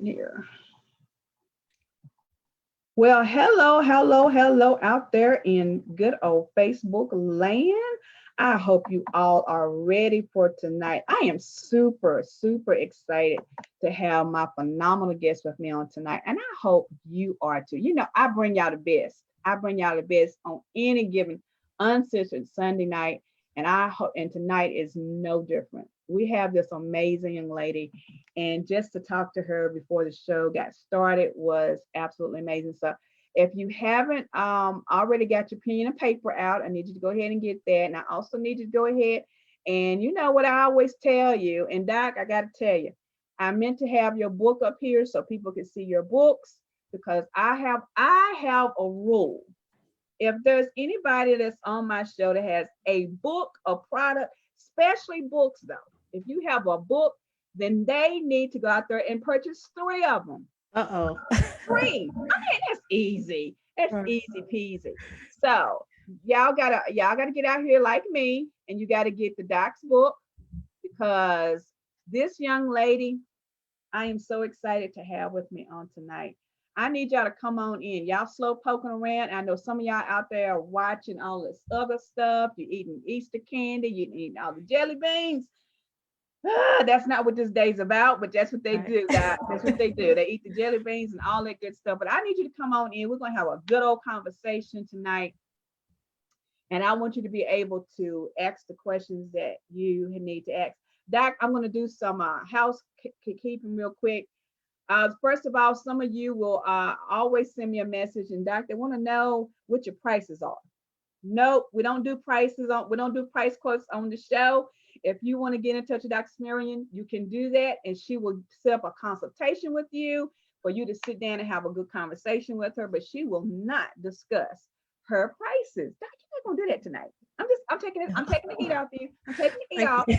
here. Well, hello out there in good old Facebook land. I hope you all are ready for tonight. I am super excited to have my phenomenal guest with me on tonight. And I hope you are too. You know, I bring y'all the best. I bring y'all the best on any given uncensored Sunday night. And I hope, and tonight is no different. We have this amazing young lady, and just to talk to her before the show got started was absolutely amazing. So if you haven't already got your pen and paper out, I need you to go ahead and get that. And I also need you to go ahead and you know what I always tell you, and Doc, I got to tell you, I meant to have your book up here so people can see your books because I have a rule. If there's anybody that's on my show that has a book, a product, especially books though, if you have a book, then they need to go out there and purchase 3 of them. Uh-oh. Free. I mean, that's easy. That's Right. easy peasy. So y'all gotta get out here like me, and you gotta get the Doc's book because this young lady, I am so excited to have with me on tonight. I need y'all to come on in. Y'all slow poking around. I know some of y'all out there are watching all this other stuff. You're eating Easter candy. You're eating all the jelly beans. That's not what this day's about, but that's what they Right. do. That's what they do. They eat the jelly beans and all that good stuff. But I need you to come on in. We're gonna have a good old conversation tonight, and I want you to be able to ask the questions that you need to ask. Doc, I'm gonna do some housekeeping real quick. First of all, some of you will always send me a message, and Doc, they want to know what your prices are. Nope, we don't do price quotes on the show. If you want to get in touch with Dr. Smarian, you can do that, and she will set up a consultation with you for you to sit down and have a good conversation with her. But she will not discuss her prices. Doc, you're not gonna do that tonight. I'm taking the heat off you. I'm taking the heat Thank off. you.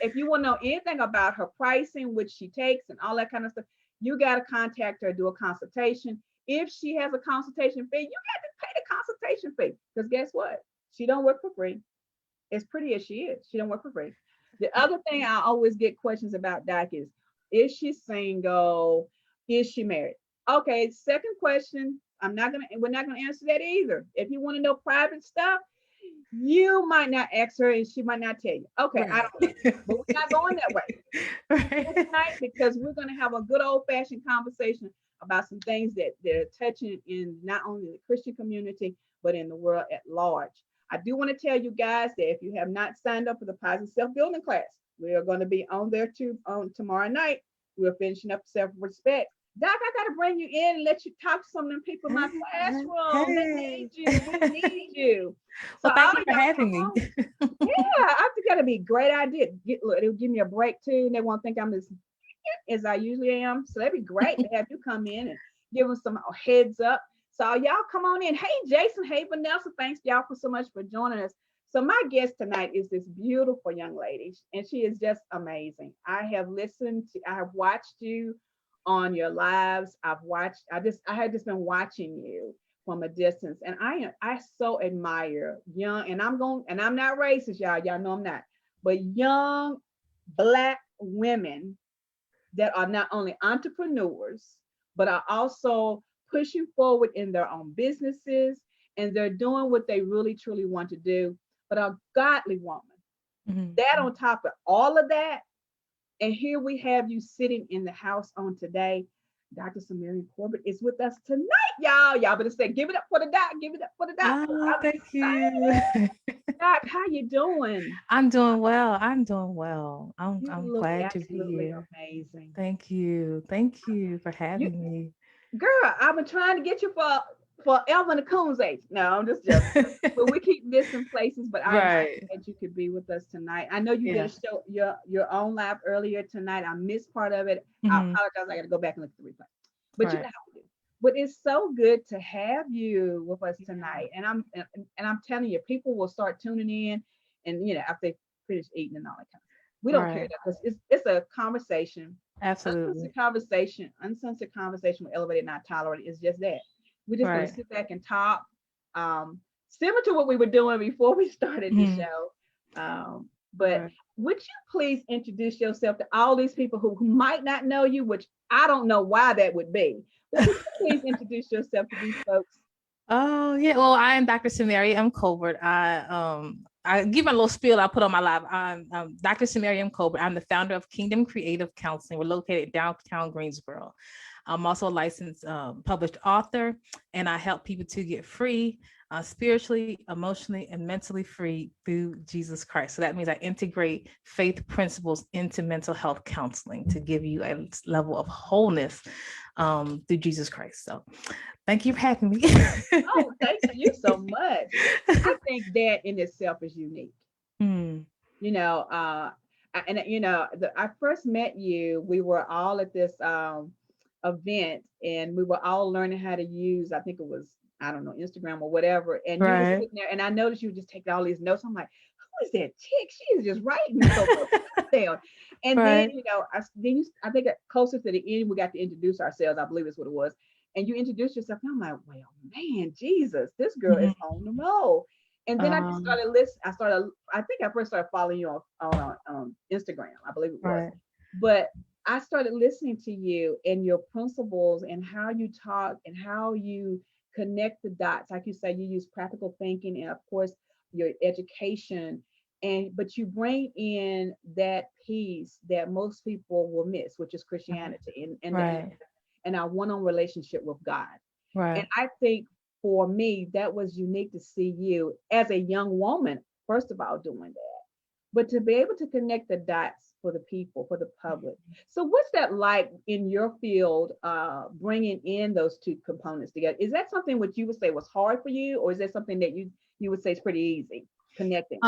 If you want to know anything about her pricing, which she takes, and all that kind of stuff, you got to contact her, do a consultation. If she has a consultation fee, you got to pay the consultation fee. Because guess what? She don't work for free. As pretty as she is, she don't work for free. The other thing I always get questions about, Doc, is she single? Is she married? Okay, second question. We're not gonna answer that either. If you want to know private stuff, you might not ask her and she might not tell you. Okay, I Right. don't know. But we're not going that way Right. tonight because we're going to have a good old fashioned conversation about some things that are touching in not only the Christian community, but in the world at large. I do want to tell you guys that if you have not signed up for the Positive Self Building class, we are going to be on there too on tomorrow night. We're finishing up self respect. Doc, I got to bring you in and let you talk to some of them people in my classroom. They Hey. need you. We need you. So Well, all thank of you for y'all having come me. on. Yeah, I think that'd be a great idea. It'll give me a break too, and they won't think I'm as I usually am. So that'd be great to have you come in and give them some heads up. So y'all come on in. Hey, Jason. Hey, Vanessa. Thanks y'all for so much for joining us. So my guest tonight is this beautiful young lady, and she is just amazing. I have watched you on your lives. I had just been watching you from a distance, and I so admire young, and I'm not racist, y'all know I'm not, but young Black women that are not only entrepreneurs, but are also pushing forward in their own businesses, and they're doing what they really truly want to do, but a godly woman. Mhm. That on top of all of that, and here we have you sitting in the house on today. Dr. Samaria Corbett is with us tonight, y'all. Y'all better say, give it up for the doc, give it up for the doc. Oh, I'm thank you. excited. Doc, how you doing? I'm doing well. I'm doing well. You I'm look glad to be absolutely here. amazing. Thank you. Thank you for You having me. girl, I've been trying to get you for Elvin the Coon's age. No, I'm just joking. But we keep missing places. But I'm Right. glad you could be with us tonight. I know you did a Yeah. show your own live earlier tonight. I missed part of it. I Hmm. apologize. I got to go back and look at the replay. But you know Right. how we do. But it's so good to have you with us Yeah. tonight. And I'm telling you, people will start tuning in, and after they finish eating and all that kind of stuff. We don't care Right. because it's a conversation. Absolutely. Uncensored conversation with Elevated Not Tolerated is just that. We're just going to Right. sit back and talk, similar to what we were doing before we started the Mhm. show. But Right. would you please introduce yourself to all these people who might not know you, which I don't know why that would be, but would you please introduce yourself to these folks? Oh yeah. Well, I am Dr. Samaria M. Colbert. I give my little spiel I put on my live. I'm Dr. Samaria M. Colbert. I'm the founder of Kingdom Creative Counseling. We're located downtown Greensboro. I'm also a licensed published author, and I help people to get free, spiritually, emotionally, and mentally free through Jesus Christ. So that means I integrate faith principles into mental health counseling to give you a level of wholeness through Jesus Christ. So thank you for having me. Oh, thanks to you so much. I think that in itself is unique. Hmm. You know, and I first met you. We were all at this event, and we were all learning how to use. I think it was, I don't know, Instagram or whatever. And you were Right. sitting there, and I noticed you were just taking all these notes. I'm like, who is that chick? She is just writing so much stuff down. And then, Right. I think closer to the end, we got to introduce ourselves. I believe is what it was. And you introduced yourself, and I'm like, well, man, Jesus, this girl is Mhm. on the roll. And then I just Um, started listening. I think I first started following you on Instagram, I believe it was. right. But I started listening to you and your principles and how you talk and how you connect the dots. Like you say, you use practical thinking and, of course, your education. But you bring in that piece that most people will miss, which is Right. Christianity Right. and our one-on relationship with God. And Right. I think for me, that was unique to see you as a young woman, first of all, doing that, but to be able to connect the dots for the people, for the public. So, what's that like in your field, bringing in those two components together? Is that something which you would say was hard for you, or is that something that you would say is pretty easy connecting?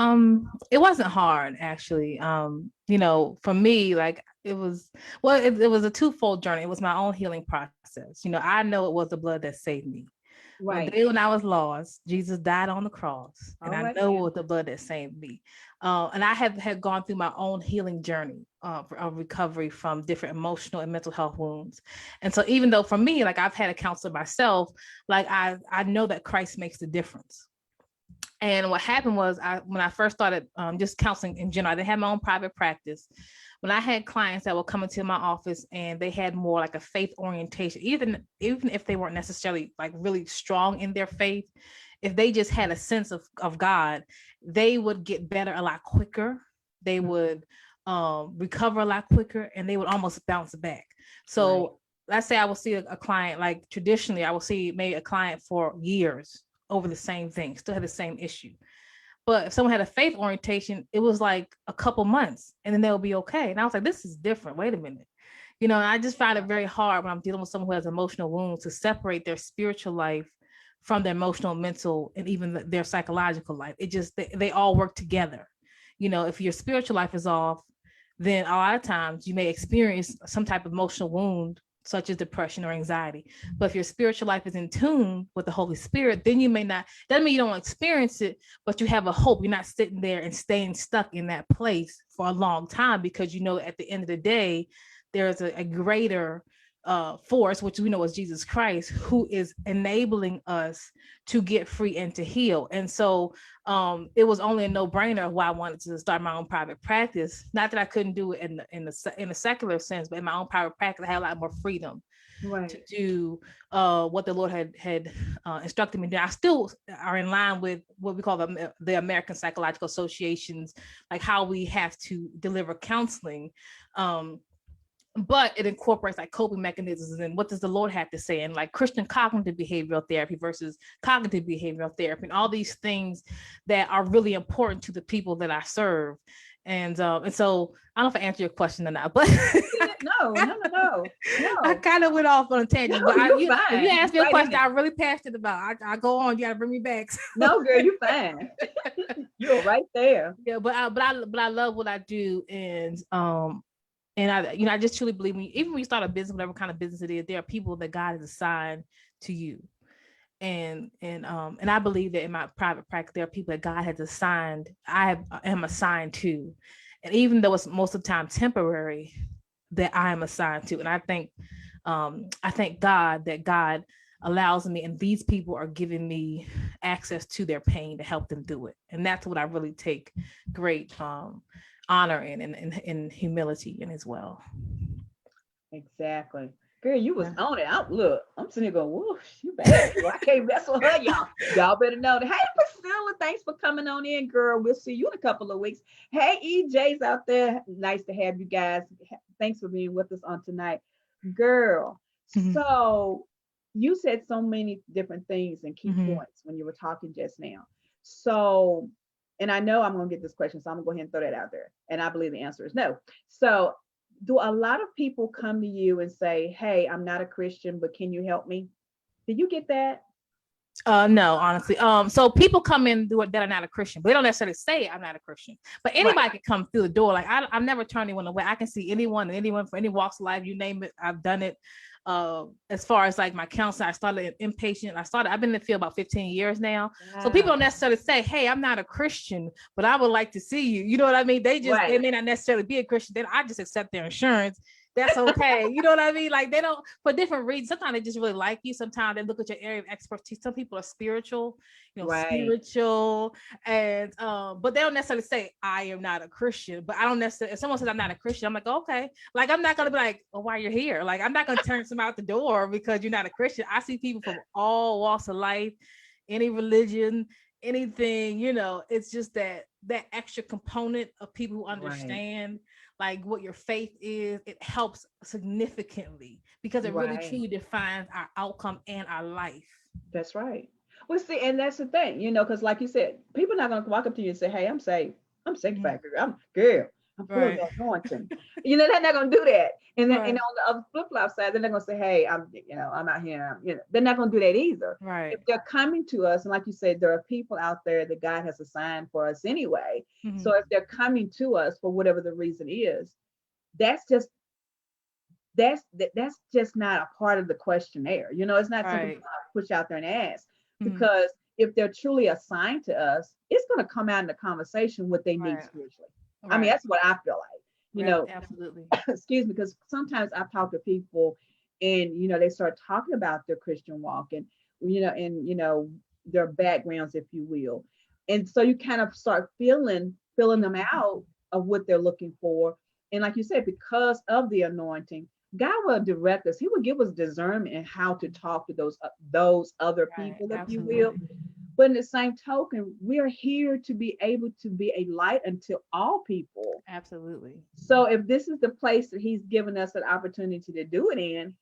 It wasn't hard actually. For me, like it was, well, it was a twofold journey. It was my own healing process. I know it was the blood that saved me. On the Right. day when I was lost, Jesus died on the cross, and All I right know it now. was the blood that saved me. And I have had gone through my own healing journey of recovery from different emotional and mental health wounds. And so, even though for me, like I've had a counselor myself, like I know that Christ makes the difference. And what happened was, when I first started just counseling in general, I didn't have my own private practice. When I had clients that were coming to my office and they had more like a faith orientation, even if they weren't necessarily like really strong in their faith, if they just had a sense of God, they would get better a lot quicker. They would recover a lot quicker, and they would almost bounce back. Right. So let's say I will see a client, like traditionally, I will see maybe a client for years over the same thing, still had the same issue. But if someone had a faith orientation, it was like a couple months and then they'll be okay. And I was like, this is different. Wait a minute. And I just find it very hard when I'm dealing with someone who has emotional wounds to separate their spiritual life from their emotional, mental, and even their psychological life. It just, they all work together. If your spiritual life is off, then a lot of times you may experience some type of emotional wound, such as depression or anxiety. But if your spiritual life is in tune with the Holy Spirit, then you may not, doesn't mean you don't experience it, but you have a hope. You're not sitting there and staying stuck in that place for a long time, because at the end of the day, there's a greater force, which we know is Jesus Christ, who is enabling us to get free and to heal. And so it was only a no-brainer why I wanted to start my own private practice. Not that I couldn't do it in a secular sense, but in my own private practice, I had a lot more freedom to Right. do what the Lord had instructed me to do. I still are in line with what we call the American Psychological Associations, like how we have to deliver counseling. But it incorporates like coping mechanisms and what does the Lord have to say, and like Christian cognitive behavioral therapy versus cognitive behavioral therapy, and all these things that are really important to the people that I serve. And so I don't know if I answered your question or not, but No, no, no, no, I no. kind of went off on a No, tangent. But you're if you fine. ask You're me a right in question it. I'm really passionate about, I go on. You got to bring me back. No, girl, you're fine. You're right there. Yeah, but I love what I do, and I just truly believe even when you start a business, whatever kind of business it is, there are people that God has assigned to you. And I believe that in my private practice, there are people that God has assigned, am assigned to. And even though it's most of the time temporary, that I am assigned to. And I thank God that God allows me, and these people are giving me access to their pain to help them do it. And that's what I really take great honor and humility in as well. Exactly. Girl, you was Yeah. on it. I'm sitting here going, whoa, you bad. Girl. I can't mess with her, y'all. Y'all better know that. Hey, Priscilla, thanks for coming on in, girl. We'll see you in a couple of weeks. Hey, EJ's out there. Nice to have you guys. Thanks for being with us on tonight. Girl, Mhm. so you said so many different things and key Mhm. points when you were talking just now. So, and I know I'm going to get this question, so I'm going to go ahead and throw that out there. And I believe the answer is no. So, do a lot of people come to you and say, "Hey, I'm not a Christian, but can you help me?" Did you get that? No, honestly. So people come in that are not a Christian, but they don't necessarily say I'm not a Christian. But Right. anybody can come through the door. Like I've never turned anyone away. I can see anyone for any walks of life, you name it. I've done it. As far as like my counseling, I started inpatient. I've been in the field about 15 years now. So people Wow. don't necessarily say, "Hey, I'm not a Christian, but I would like to see you." You know what I mean? They Right. may not necessarily be a Christian. Then I just accept their insurance. That's okay. You know what I mean? Like they don't, for different reasons. Sometimes they just really like you. Sometimes they look at your area of expertise. Some people are spiritual, Right. spiritual, and but they don't necessarily say I am not a Christian. But I don't necessarily. If someone says I'm not a Christian, I'm like, okay. Like I'm not gonna be like, oh, why you're here? Like I'm not gonna turn some out the door because you're not a Christian. I see people from all walks of life, any religion, anything. It's just that extra component of people who Right. understand like what your faith is. It helps significantly because it really Right. truly defines our outcome and our life. That's right. Well, see, and that's the thing, because like you said, people are not gonna walk up to you and say, "Hey, I'm saved. I'm Mhm. sanctified. Girl. I'm girl. I'm full of Right. the anointing." They're not gonna do that. And Right. on the other flip flop side, they're not gonna say, "Hey, I'm out here." They're not gonna do that either. If Right. they're coming to us, and like you said, there are people out there that God has assigned for us anyway. Mhm. So if they're coming to us for whatever the reason is, that's just that's just not a part of the questionnaire. It's not something Right. to push out there and ask, Mhm. because if they're truly assigned to us, it's going to come out in the conversation what they need Right. spiritually. I mean, Right. that's what I feel like. Absolutely. Excuse me, because sometimes I've talked to people and they start talking about their Christian walk and their backgrounds, if you will. And so you kind of start filling them Mhm. out of what they're looking for. And like you said, because of the anointing, God will direct us. He will give us discernment in how to talk to those other Right. people, if you will. Absolutely. But in the same token, we are here to be able to be a light unto all people. Absolutely. So if this is the place that He's given us an opportunity to do it in,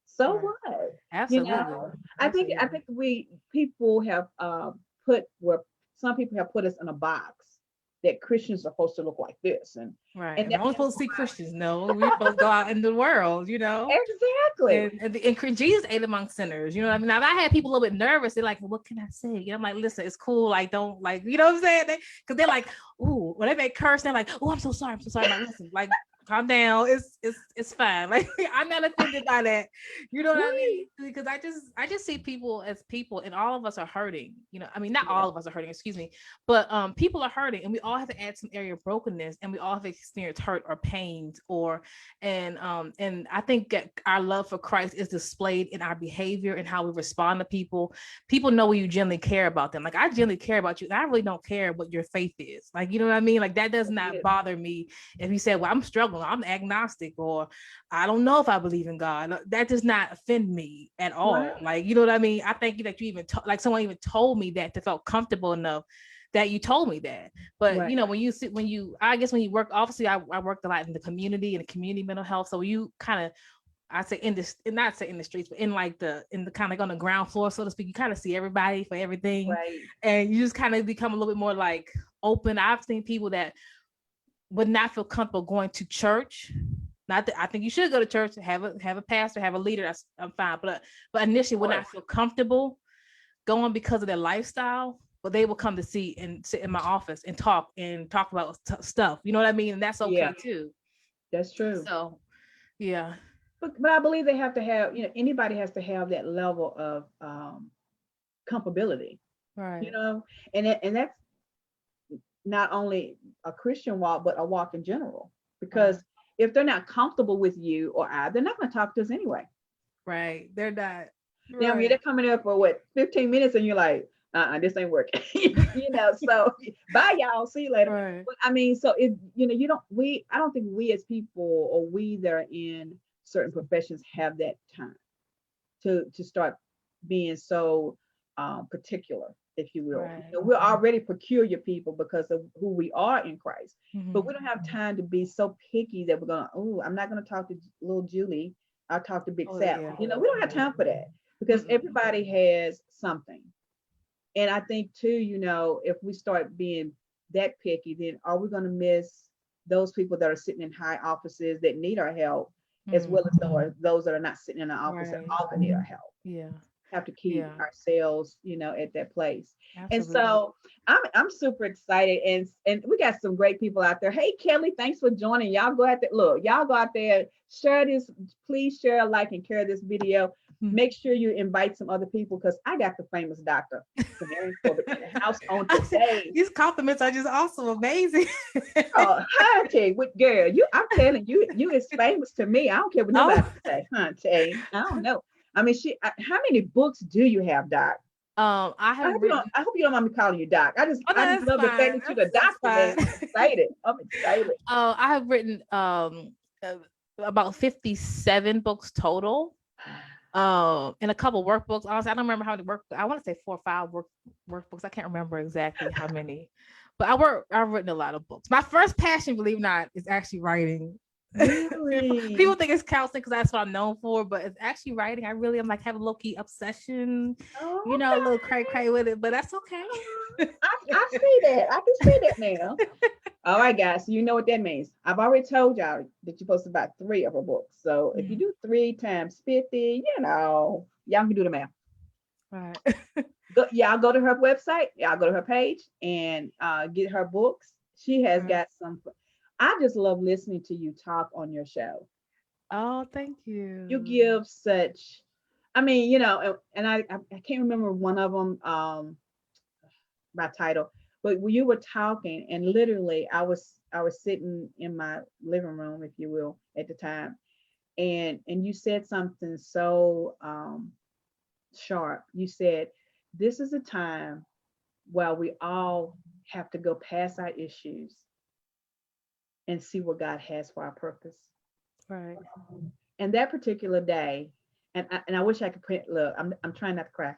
so Right. what? You Absolutely. know, I think Absolutely. we people have put where some people have put us in a box that Christians are supposed to look like this, Right. and And we're that, only supposed to see Christians. No, we're supposed to go out in the world. exactly. And Jesus ate among sinners. You know what I mean? Now, if I had people a little bit nervous, they're like, well, what can I say? I'm like, listen, it's cool. Like, don't like, you know what I'm saying? Because they're like, ooh, when they make curse, they're like, oh, I'm so sorry. I'm so sorry. I'm like, listen, like, calm down. It's fine. Like, I'm not offended by that. You know what I Right. mean? Because I just see people as people, and all of us are hurting. I mean, not Yeah. all of us are hurting, excuse me, but people are hurting, and we all have to add some area of brokenness, and we all have experienced hurt or pains and I think that our love for Christ is displayed in our behavior and how we respond to people. People know when you genuinely care about them. Like I genuinely care about you, and I really don't care what your faith is. Like, you know what I mean? Like that does That's not it. bother me. If you said, well, I'm struggling, I'm agnostic, or I don't know if I believe in God, that does not offend me at Right. all. Like, you know what I mean? I thank you that you even like someone even told me that to felt comfortable enough that you told me that. But Right. I guess when you work, obviously I worked a lot in the community and the community mental health. So you kind of, I say in this, and not say in the streets, but in the kind of on the ground floor, so to speak, you kind of see everybody for everything. Right. And you just kind of become a little bit more like open. I've seen people that would not feel comfortable going to church. Not that I think you should go to church, have a pastor, have a leader. I'm fine. But initially would Right. not feel comfortable going because of their lifestyle, but they will come to see and sit in my office and talk about stuff. You know what I mean? And that's Yeah. okay too. That's true. So yeah. But I believe they have to have, anybody has to have that level of comfortability, you Right. know, and that's not only a Christian walk, but a walk in general. Right. Because if they're not comfortable with you or I, they're not going to talk to us anyway. Right. They're not. Now, I mean, they're Right. coming up for what, 15 minutes, and you're like, This ain't working. So bye y'all, see you later. Right. But I mean, so it, you don't, I don't think we as people, or we that are in certain professions, have that time to start being so particular, if you will. Right. We're already peculiar people because of who we are in Christ, but Hmm. we don't have time to be so picky that we're gonna, oh, I'm not gonna talk to little Julie. I'll talk to Big Oh Sal. yeah. We don't have time for that because Mm-mm. everybody has something. And I think too, if we start being that picky, then are we going to miss those people that are sitting in high offices that need our help, as Mm. well as those that are not sitting in an office that Right. also need our help? Yeah. Have to keep Yeah. ourselves, at that place. And Absolutely. so I'm super excited, and we got some great people out there. Hey Kelly, thanks for joining. Y'all go out there. Look, y'all go out there, share this. Please share, like, and share this video. Mm. Make sure you invite some other people because I got the famous Dr. Canary Corbett in the house on I said, today. these compliments are just also amazing. Oh, hunty, with girl, I'm telling you, you is famous to me. I don't care what nobody Oh, say, hunty. I don't know. I mean, how many books do you have, Doc? I I have hope you don't. written. I hope you don't mind me calling you Doc. I just, Oh no, I just that's love the fact fine. that you're the That's doctor, man. fine. I'm excited. I'm excited. I have written uh, about 57 books total. And a couple workbooks. Honestly, I don't remember how many work. I want to say 4 or 5 workbooks. I can't remember exactly how many, but I've written a lot of books. My first passion, believe it or not, is actually writing. People Really? think it's counseling because that's what I'm known for, but it's actually writing. I really am like have a low key obsession, Oh, a little cray cray with it, but that's okay. okay. I see that. I can see that now. All right, guys. So you know what that means. I've already told y'all that you're supposed to buy 3 of her books. So if you Mm, do 3 times 50, y'all can do the math. right. Y'all go to her website. Y'all go to her page and get her books. She has Right. got some. I just love listening to you talk on your show. Oh, thank You you. give such. I mean, and I can't remember one of them by title, but when you were talking, and literally I was sitting in my living room, if you will, at the time, and you said something so sharp. You said, "This is a time while we all have to go past our issues and see what God has for our purpose." Right. And that particular day, and I wish I could print. Look, I'm trying not to cry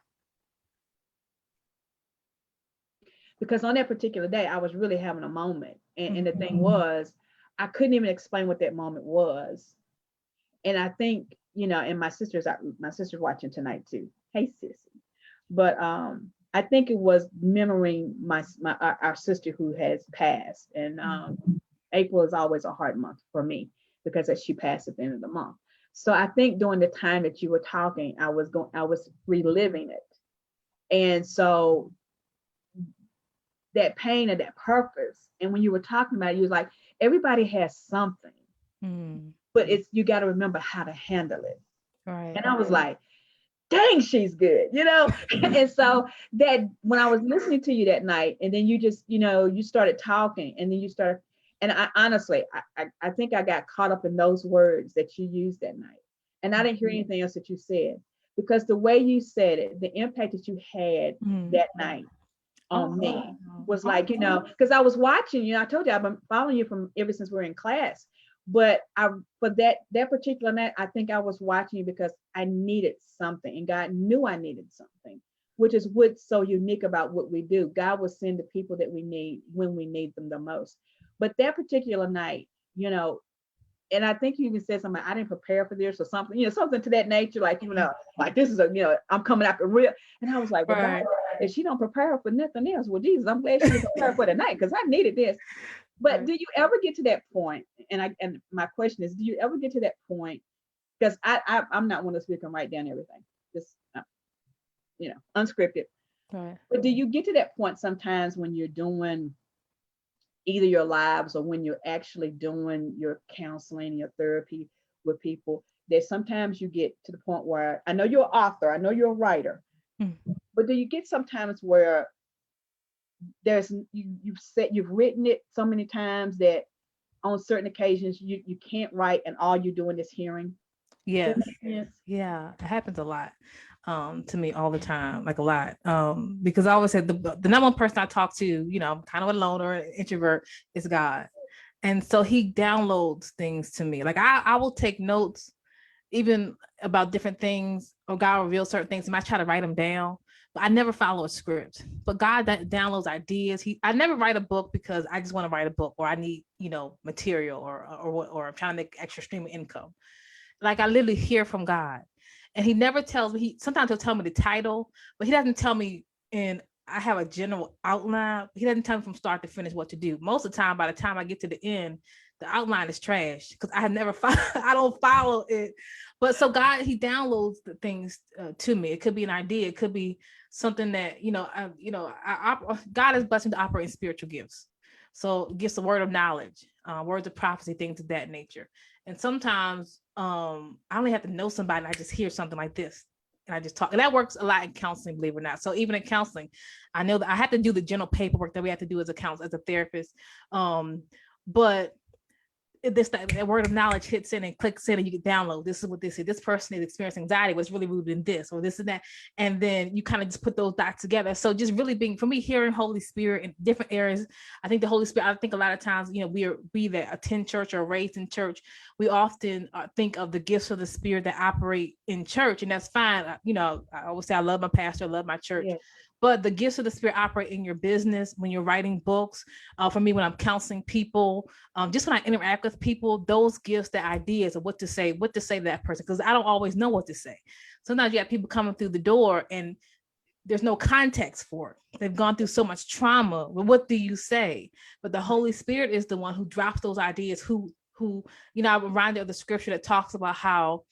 because on that particular day, I was really having a moment, and the Mhm. thing was, I couldn't even explain what that moment was. And I think, and my sister's watching tonight too. Hey, sissy. But I think it was memorying our sister who has passed, and Mm. April is always a hard month for me because as she passed at the end of the month. So I think during the time that you were talking, I was reliving it, and so that pain and that purpose. And when you were talking about it, you was like, everybody has something, Mm. but it's you got to remember how to handle it. Right. And I was like, dang, she's good. And so that when I was listening to you that night, and then you just, you started talking, and then you started, and I honestly, I think I got caught up in those words that you used that night, and I didn't hear anything else that you said because the way you said it, the impact that you had Mm. that night Oh on me wow. was like, because I was watching you. I told you I've been following you from ever since we were in class. But for that particular night, I think I was watching you because I needed something, and God knew I needed something, which is what's so unique about what we do. God will send the people that we need when we need them the most. But that particular night, and I think you even said something, I didn't prepare for this or something, something to that nature, like, Mhm. like this is I'm coming out the real. And I was like, well, God, Right. if she don't prepare for nothing else, well, Jesus, I'm glad she was prepared for the night because I needed this. But Right. do you ever get to that point? And my question is, do you ever get to that point? Because I'm not one of those people who can write down everything, just unscripted. Right. But do you get to that point sometimes when you're doing either your lives or when you're actually doing your counseling, your therapy with people, that sometimes you get to the point where I know you're an author, I know you're a writer, Mm. but do you get sometimes where you've written it so many times that on certain occasions you can't write and all you're doing is hearing? Does that Yes. make sense? Yeah. It happens a lot. to me all the time, like a lot. Because I always said the number one person I talk to, I'm kind of a loner, an introvert, is God. And so he downloads things to me. Like I will take notes even about different things, or God will reveal certain things. And I try to write them down, but I never follow a script. But God that downloads ideas. I never write a book because I just want to write a book, or I need, material, or I'm trying to make extra stream of income. Like I literally hear from God, and He never tells me. Sometimes He'll tell me the title, but He doesn't tell me. And I have a general outline. He doesn't tell me from start to finish what to do. Most of the time, by the time I get to the end, the outline is trash because I have never I don't follow it. But so God, He downloads the things to me. It could be an idea. It could be something that God is blessed to operate in spiritual gifts. So gifts of word of knowledge, words of prophecy, things of that nature. And sometimes I only have to know somebody, and I just hear something like this, and I just talk. And that works a lot in counseling, believe it or not. So even in counseling, I know that I have to do the general paperwork that we have to do as a therapist. But that word of knowledge hits in and clicks in, and you can download, this is what this is. This person is experiencing anxiety, was really rooted in this, or this and that. And then you kind of just put those dots together. So just really being, for me, hearing Holy Spirit in different areas. I think the Holy Spirit, I think a lot of times, we that attend church or raised in church, we often think of the gifts of the Spirit that operate in church. And that's fine. I always say I love my pastor, I love my church. Yeah. But the gifts of the Spirit operate in your business, when you're writing books. For me, when I'm counseling people, just when I interact with people, those gifts, the ideas of what to say to that person, because I don't always know what to say. Sometimes you have people coming through the door and there's no context for it. They've gone through so much trauma. Well, what do you say? But the Holy Spirit is the one who drops those ideas. I'm reminded of the scripture that talks about how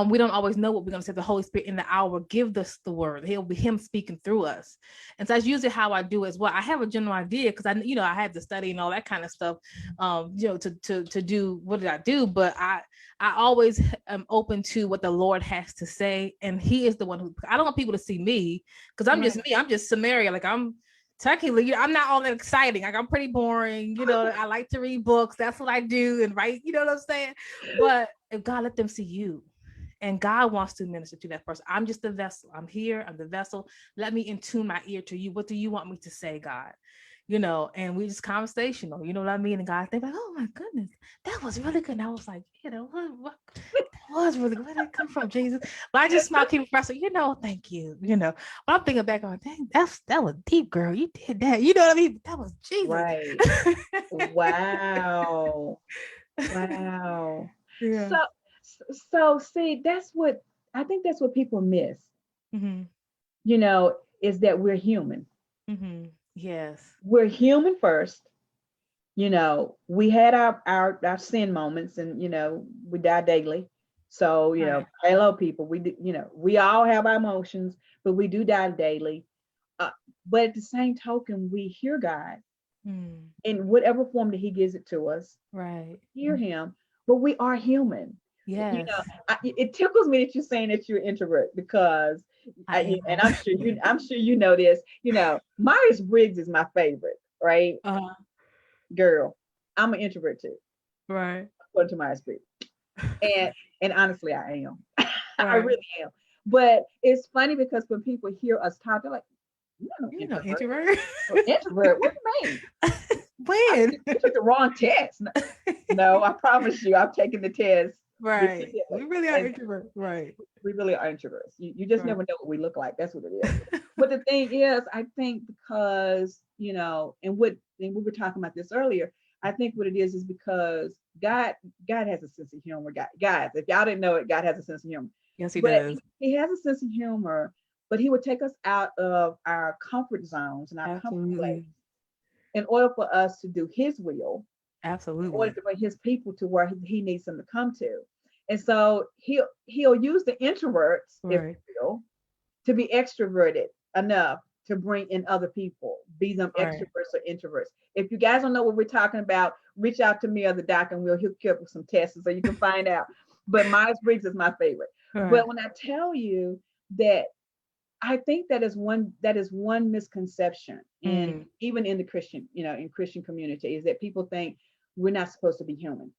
we don't always know what we're going to say. The Holy Spirit in the hour give us the word. He'll be Him speaking through us. And so that's usually how I do as well. I have a general idea because I had to study and all that kind of stuff, to do what did I do. But I always am open to what the Lord has to say. And He is the one who, I don't want people to see me because I'm just me. I'm just Samaria. Like I'm technically, I'm not all that exciting. Like I'm pretty boring. I like to read books. That's what I do and write. You know what I'm saying? But if God let them see you, and God wants to minister to that person. I'm just the vessel. I'm here. I'm the vessel. Let me in-tune my ear to you. What do you want me to say, God? And we just conversational. You know what I mean? And God, they're like, oh my goodness, that was really good. And I was like, what that was really good. Where did it come from, Jesus? But I just smile, keep expressing, thank you. But I'm thinking back on, dang, that was deep, girl. You did that. You know what I mean? That was Jesus. Right. Wow. Wow. Yeah. So see, I think that's what people miss. Mm-hmm. Is that we're human. Mm-hmm. Yes. We're human first. We had our sin moments, and we die daily. So, right. Hello people, we all have our emotions, but we do die daily. But at the same token, we hear God in whatever form that He gives it to us. Right. Hear Him, but we are human. Yes. It tickles me that you're saying that you're an introvert, because and I'm sure you know this. Myers-Briggs is my favorite, right? Girl, I'm an introvert too. Right. According to Myers-Briggs. And honestly, I am. Right. I really am. But it's funny because when people hear us talk, they're like, you're no introvert. Introvert? What do you mean? When? You took the wrong test. No, I promise you, I've taken the test. Right. We really are introverts. Right. We really are introverts. You just never know what we look like. That's what it is. But the thing is, I think because, and we were talking about this earlier, I think what it is because God has a sense of humor. Guys, if y'all didn't know it, God has a sense of humor. Yes, He does. He has a sense of humor, but He would take us out of our comfort zones and our comfort place in order for us to do His will. Absolutely. In order to bring His people to where He needs them to come to. And so he'll use the introverts, right, if you will, to be extroverted enough to bring in other people, be them extroverts or introverts. If you guys don't know what we're talking about, reach out to me or the doc and we'll hook you up with some tests so you can find out. But Myers-Briggs is my favorite. Right. But when I tell you that, I think that is one misconception even in the Christian, in Christian community, is that people think we're not supposed to be human.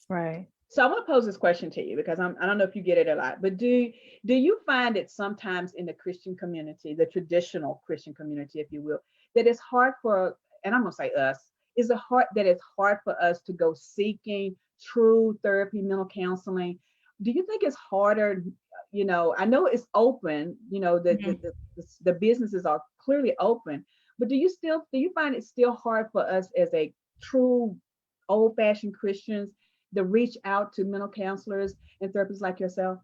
Right. So I want to pose this question to you because I don't know if you get it a lot, but do you find it sometimes in the Christian community, the traditional Christian community, if you will, that it's hard for, and I'm gonna say us, is it hard that it's hard for us to go seeking true therapy, mental counseling? Do you think it's harder? I know it's open. Mhm. The businesses are clearly open, but do you find it still hard for us as a true old-fashioned Christians to reach out to mental counselors and therapists like yourself?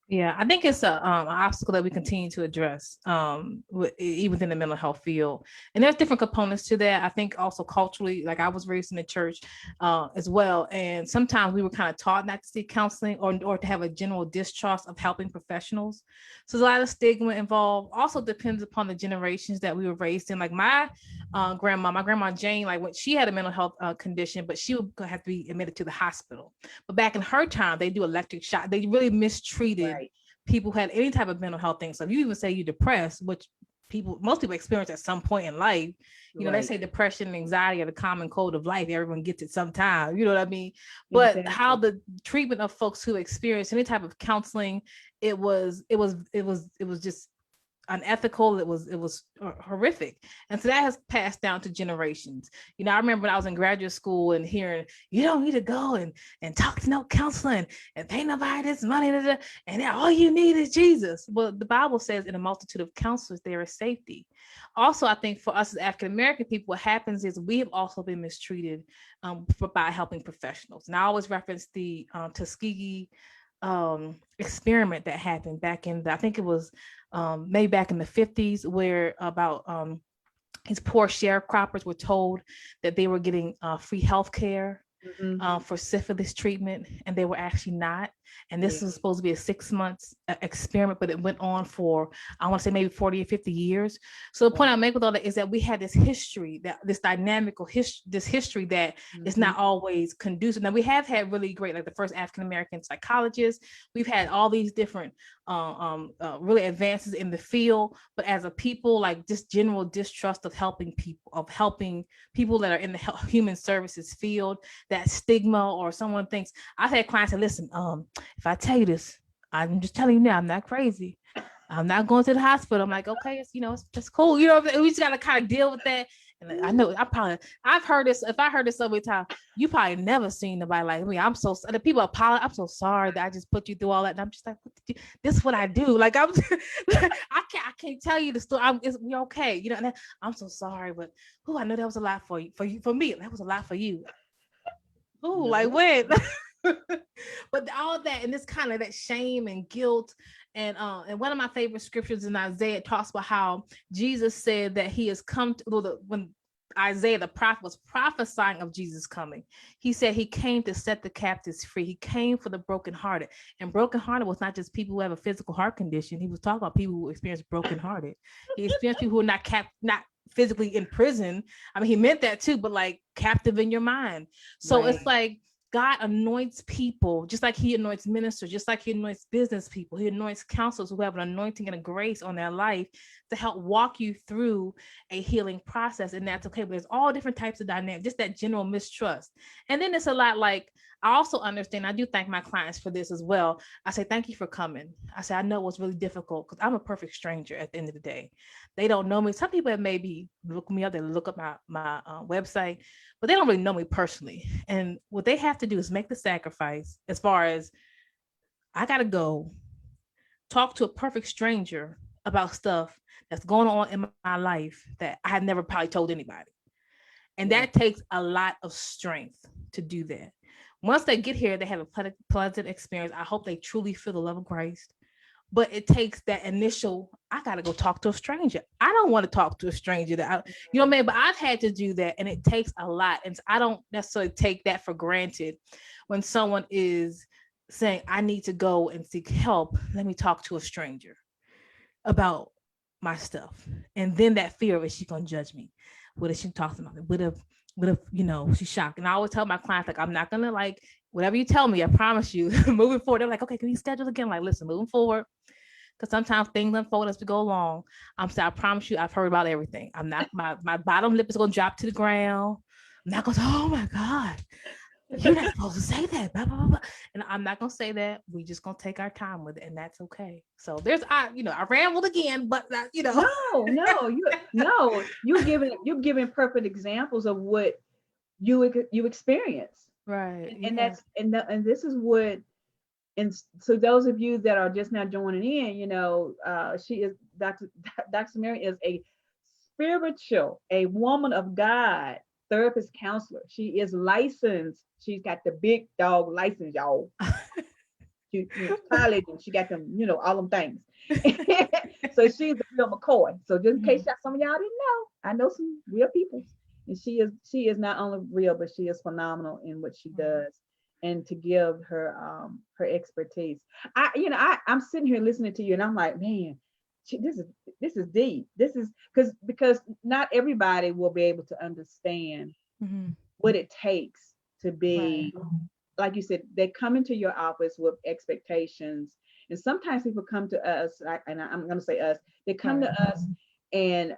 Yeah, I think it's an obstacle that we continue to address, even within the mental health field. And there's different components to that. I think also culturally, like I was raised in the church as well, and sometimes we were kind of taught not to seek counseling or to have a general distrust of helping professionals. So there's a lot of stigma involved. Also depends upon the generations that we were raised in. Like my grandma Jane, like when she had a mental health condition, but she would have to be admitted to the hospital. But back in her time, they do electric shock. They really mistreated Right, people who had any type of mental health thing. So if you even say you're depressed, which most people experience at some point in life, they right, say depression and anxiety are the common code of life. Everyone gets it sometime, you know what I mean? But how exactly. the treatment of folks who experience any type of counseling, it was just unethical. It was horrific, and so that has passed down to generations. I remember when I was in graduate school and hearing you don't need to go and talk to no counseling and pay nobody this money, and all you need is Jesus. Well, the Bible says in a multitude of counselors there is safety. Also, I think for us as African American people, what happens is we have also been mistreated by helping professionals. And I always reference the Tuskegee experiment that happened back in I think it was maybe back in the 50s, where about these poor sharecroppers were told that they were getting free health care Hmm. for syphilis treatment, and they were actually not. And this Yeah, was supposed to be a 6 months experiment, but it went on for, I want to say, maybe 40 or 50 years. So the point wow. I make with all that is that we had this history, that this dynamical this history that is Hmm. not always conducive. Now we have had really great, like the first African American psychologists. We've had all these different really advances in the field, but as a people, like just general distrust of helping people that are in the human services field, that stigma, or someone thinks, I've had clients say, listen, if I tell you this, I'm just telling you now, I'm not crazy. I'm not going to the hospital. I'm like, okay, it's cool. We just got to kind of deal with that. And I know I've heard this. If I heard this so many times, you probably never seen nobody like me. The people apologize. I'm so sorry that I just put you through all that. And I'm just like, what did you, this is what I do. Like I can't tell you the story. We're okay. And I'm so sorry, but I know that was a lot for you, for me. That was a lot for you. Oh, like No. when? But all that, and this kind of that shame and guilt, and one of my favorite scriptures in Isaiah talks about how Jesus said that he has come to, when Isaiah the prophet was prophesying of Jesus coming, he said he came to set the captives free. He came for the brokenhearted, and brokenhearted was not just people who have a physical heart condition. He was talking about people who experience brokenhearted. He experienced people who are not physically in prison. I mean, he meant that too, but like captive in your mind. So Right. it's like God anoints people just like he anoints ministers, just like he anoints business people. He anoints counselors who have an anointing and a grace on their life to help walk you through a healing process. And that's okay. But there's all different types of dynamics, just that general mistrust. And then it's a lot like, I also understand, I do thank my clients for this as well. I say, thank you for coming. I say, I know it was really difficult because I'm a perfect stranger at the end of the day. They don't know me. Some people have maybe look me up, they look up my website, but they don't really know me personally. And what they have to do is make the sacrifice as far as I got to go talk to a perfect stranger about stuff that's going on in my life that I had never probably told anybody. And Yeah. that takes a lot of strength to do that. Once they get here, they have a pleasant experience. I hope they truly feel the love of Christ. But it takes that initial, I got to go talk to a stranger. I don't want to talk to a stranger you know what I mean? But I've had to do that, and it takes a lot. And I don't necessarily take that for granted when someone is saying, I need to go and seek help. Let me talk to a stranger about my stuff. And then that fear of, is she going to judge me? What if she talks about me? What if, she's shocked? And I always tell my clients, like, I'm not going to, like, whatever you tell me, I promise you, moving forward, they're like, okay, can we schedule again? Like, listen, moving forward, because sometimes things unfold as we go along. I'm saying, I promise you, I've heard about everything. I'm not, my bottom lip is going to drop to the ground. I'm not going to, oh my God. You're not supposed to say that. Blah, blah, blah, blah. And I'm not gonna say that. We just gonna take our time with it, and that's okay. So I rambled again, but No, you're giving perfect examples of what you experience. right, And yeah, and this is what, and so those of you that are just now joining in, she is Dr. Mary is a spiritual, a woman of God, therapist, counselor. She is licensed. She's got the big dog license, y'all. She went to college and she got them, all them things. So she's the real McCoy. So just in case Mhm. some of y'all didn't know, I know some real people. And she is not only real, but she is phenomenal in what she Right. does and to give her expertise. I'm sitting here listening to you and I'm like, man, this is deep. This is because not everybody will be able to understand Mhm. what it takes to Right. be, like you said, they come into your office with expectations. And sometimes people come to us, and I'm going to say us, they come Right. to us and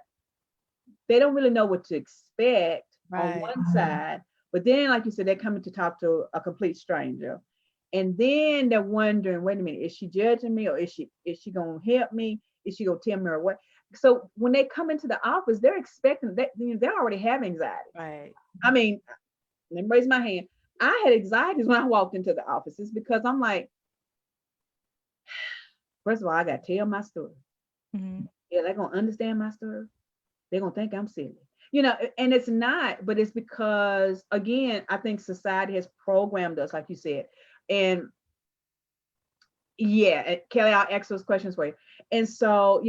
they don't really know what to expect on Right. one side. But then, like you said, they're coming to talk to a complete stranger. And then they're wondering, wait a minute, is she judging me or is she going to help me? Is she going to tell me or what? So when they come into the office, they're expecting that they already have anxiety. Right. I mean, let me raise my hand. I had anxieties when I walked into the offices because I'm like, first of all, I got to tell my story. Mhm. Yeah, they're going to understand my story. They're going to think I'm silly. And it's not, but it's because, again, I think society has programmed us, like you said. And yeah, Kelly, I'll ask those questions for you. And so,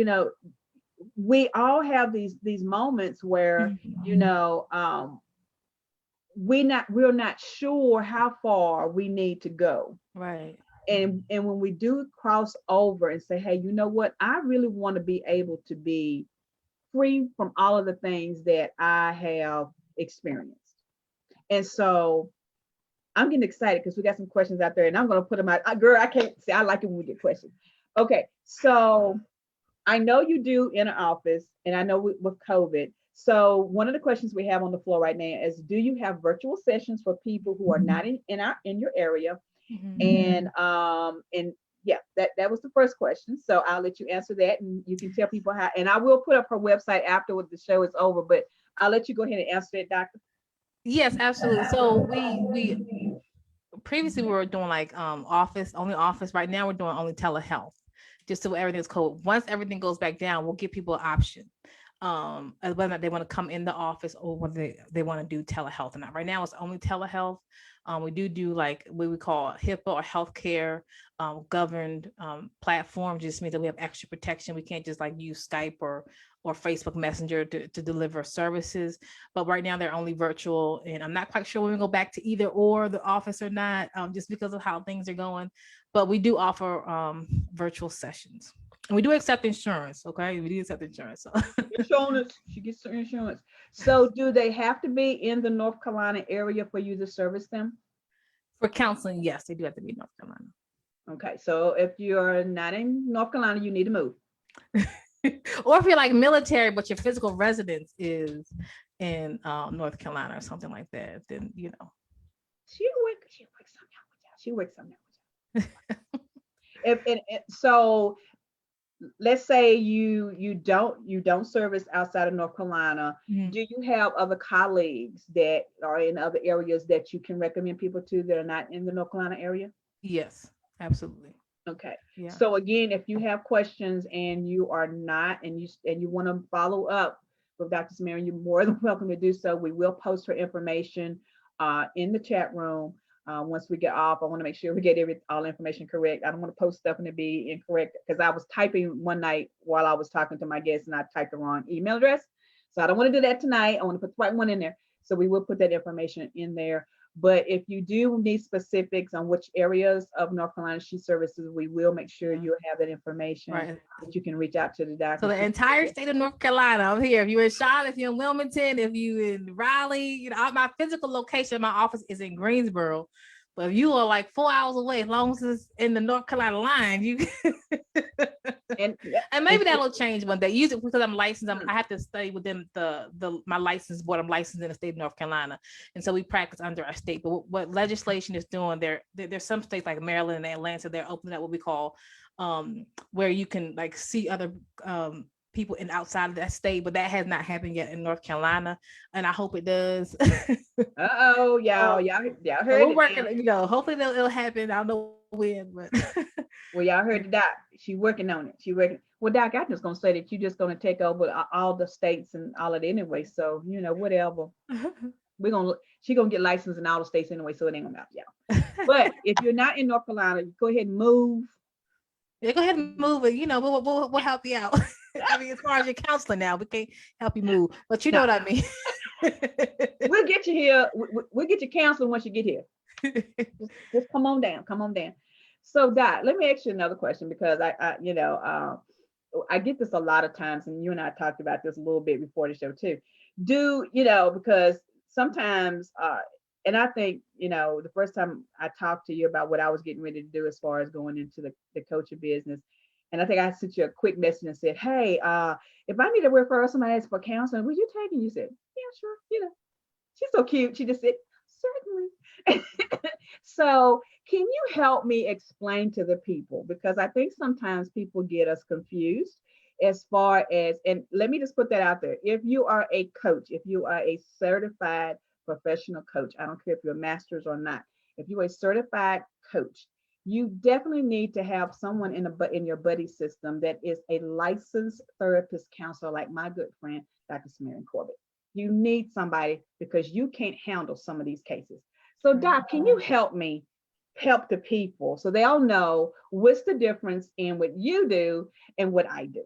we all have these moments where, you Mhm. know, we're not sure how far we need to go. Right. And when we do cross over and say, hey, you know what, I really want to be able to be free from all of the things that I have experienced. And so I'm getting excited because we got some questions out there and I'm going to put them out. Girl, I can't say I like it when we get questions. Okay, so I know you do in an office, and I know with COVID. So one of the questions we have on the floor right now is: do you have virtual sessions for people who are not in your area? Mhm. And yeah, that was the first question. So I'll let you answer that, and you can tell people how. And I will put up her website after the show is over, but I'll let you go ahead and answer that, Doctor. Yes, absolutely. So we previously we were doing like office only office. Right now we're doing only telehealth, just so everything's cool. Once everything goes back down, we'll give people an option, as whether or not they want to come in the office or whether they want to do telehealth or not. Right now it's only telehealth. We do like what we call HIPAA or healthcare governed platform. Just means that we have extra protection. We can't just like use Skype or Facebook Messenger to deliver services. But right now they're only virtual, and I'm not quite sure when we go back to either or the office or not, just because of how things are going. But we do offer virtual sessions, and we do accept insurance. Okay, we do accept insurance. So Insurance. She gets her insurance. So do they have to be in the North Carolina area for you to service them? for counseling, yes, they do have to be in North Carolina. Okay, so if you're not in North Carolina, you need to move. Or if you're like military, but your physical residence is in North Carolina or something like that, then She works something out with y'all. She works something out with y'all. So let's say you don't service outside of North Carolina. Mhm. Do you have other colleagues that are in other areas that you can recommend people to that are not in the North Carolina area? Yes, absolutely. Okay. Yeah. So again, if you have questions and you are not, and you want to follow up with Dr. Samara, you're more than welcome to do so. We will post her information in the chat room. Once we get off, I want to make sure we get all information correct. I don't want to post stuff and it be incorrect because I was typing one night while I was talking to my guest and I typed the wrong email address. So I don't want to do that tonight. I want to put the right one in there. So we will put that information in there. But if you do need specifics on which areas of North Carolina she services, we will make sure Yeah. you have that information Right. that you can reach out to the So doctor. the entire state of North Carolina, I'm here. If you're in Charlotte, if you're in Wilmington, if you in Raleigh, my physical location, my office is in Greensboro. But if you are like 4 hours away, as long as it's in the North Carolina line, you And And maybe that'll change one day. Usually because I'm licensed, I have to stay within my license board. I'm licensed in the state of North Carolina, and so we practice under our state. But what legislation is doing, there's some states like Maryland and Atlanta, they're opening up what we call where you can like see other people in outside of that state, but that has not happened yet in North Carolina, and I hope it does. uh-oh, y'all So heard we're it working, now. hopefully it'll happen. I don't know when, but Well, y'all heard the doc. She working on it. She working. Well, Doc, I'm just gonna say that you're just gonna take over all the states and all of it anyway. So whatever. We're gonna She gonna get licensed in all the states anyway, so it ain't gonna matter, y'all. But if you're not in North Carolina, go ahead and move. yeah, go ahead and move it. We'll help you out. I mean, as far as your counseling now, we can't help you move, but you know No, what I mean. we'll get you here. We'll get you counseling once you get here. Just come on down. Come on down. So, Doc, let me ask you another question because I get this a lot of times, and you and I talked about this a little bit before the show too. Because sometimes, and I think, the first time I talked to you about what I was getting ready to do as far as going into the coaching business, and I think I sent you a quick message and said, hey, if I need to refer somebody else for counseling, would you take it? You said, yeah, sure. She's so cute. She just said, certainly. So, can you help me explain to the people? Because I think sometimes people get us confused as far as, and let me just put that out there. If you are a coach, if you are a certified professional coach, I don't care if you're a master's or not, if you're a certified coach, you definitely need to have someone in your buddy system that is a licensed therapist counselor, like my good friend, Dr. Samaria Corbett. You need somebody because you can't handle some of these cases. So, Doc, can you help me help the people so they all know what's the difference in what you do and what I do?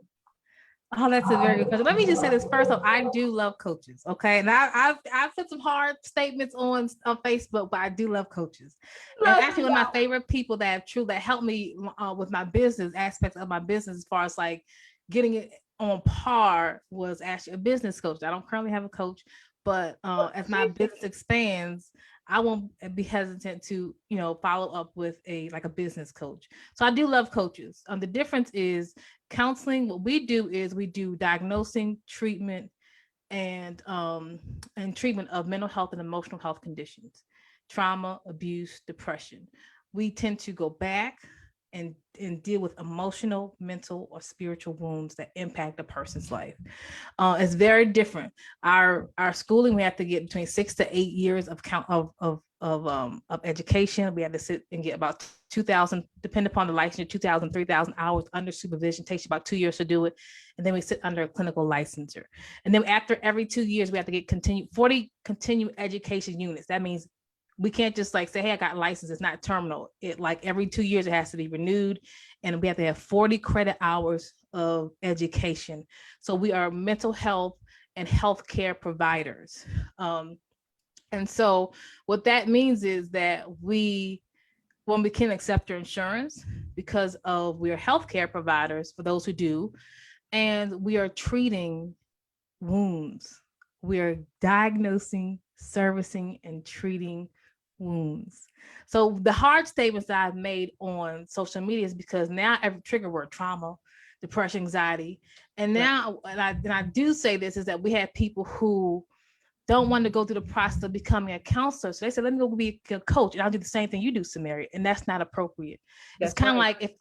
Oh, that's a very good question. Let me just say this first off. I do love coaches. Okay. And I've put some hard statements on Facebook, but I do love coaches. And Love actually you, one of my y'all. favorite people that helped me with my business aspects of my business, as far as like getting it on par, was actually a business coach. I don't currently have a coach, but as my business expands, I won't be hesitant to, follow up with a business coach. So I do love coaches. The difference is counseling. What we do is we do diagnosing, treatment, and treatment of mental health and emotional health conditions, trauma, abuse, depression. We tend to go back and deal with emotional, mental, or spiritual wounds that impact a person's life. It's very different. Our schooling, we have to get between 6 to 8 years of count of education. We had to sit and get about 2,000, depending upon the licensure, 2,000, 3,000 hours under supervision. It takes about 2 years to do it. And then we sit under a clinical licensure. And then after every 2 years, we have to get 40 continued education units. That means we can't just like say, hey, I got licensed. It's not terminal. It like every 2 years, it has to be renewed. And we have to have 40 credit hours of education. So we are mental health and healthcare providers. And so what that means is that when we can accept your insurance, because of we are healthcare providers for those who do, and we are treating wounds. We are diagnosing, servicing, and treating wounds. So the hard statements that I've made on social media is because now every trigger word, trauma, depression, anxiety. And Right. now, and I do say this, is that we have people who don't want to go through the process of becoming a counselor. So they said, let me go be a coach. And I'll do the same thing you do, Samaria. And that's not appropriate. It's That's kind of right. like if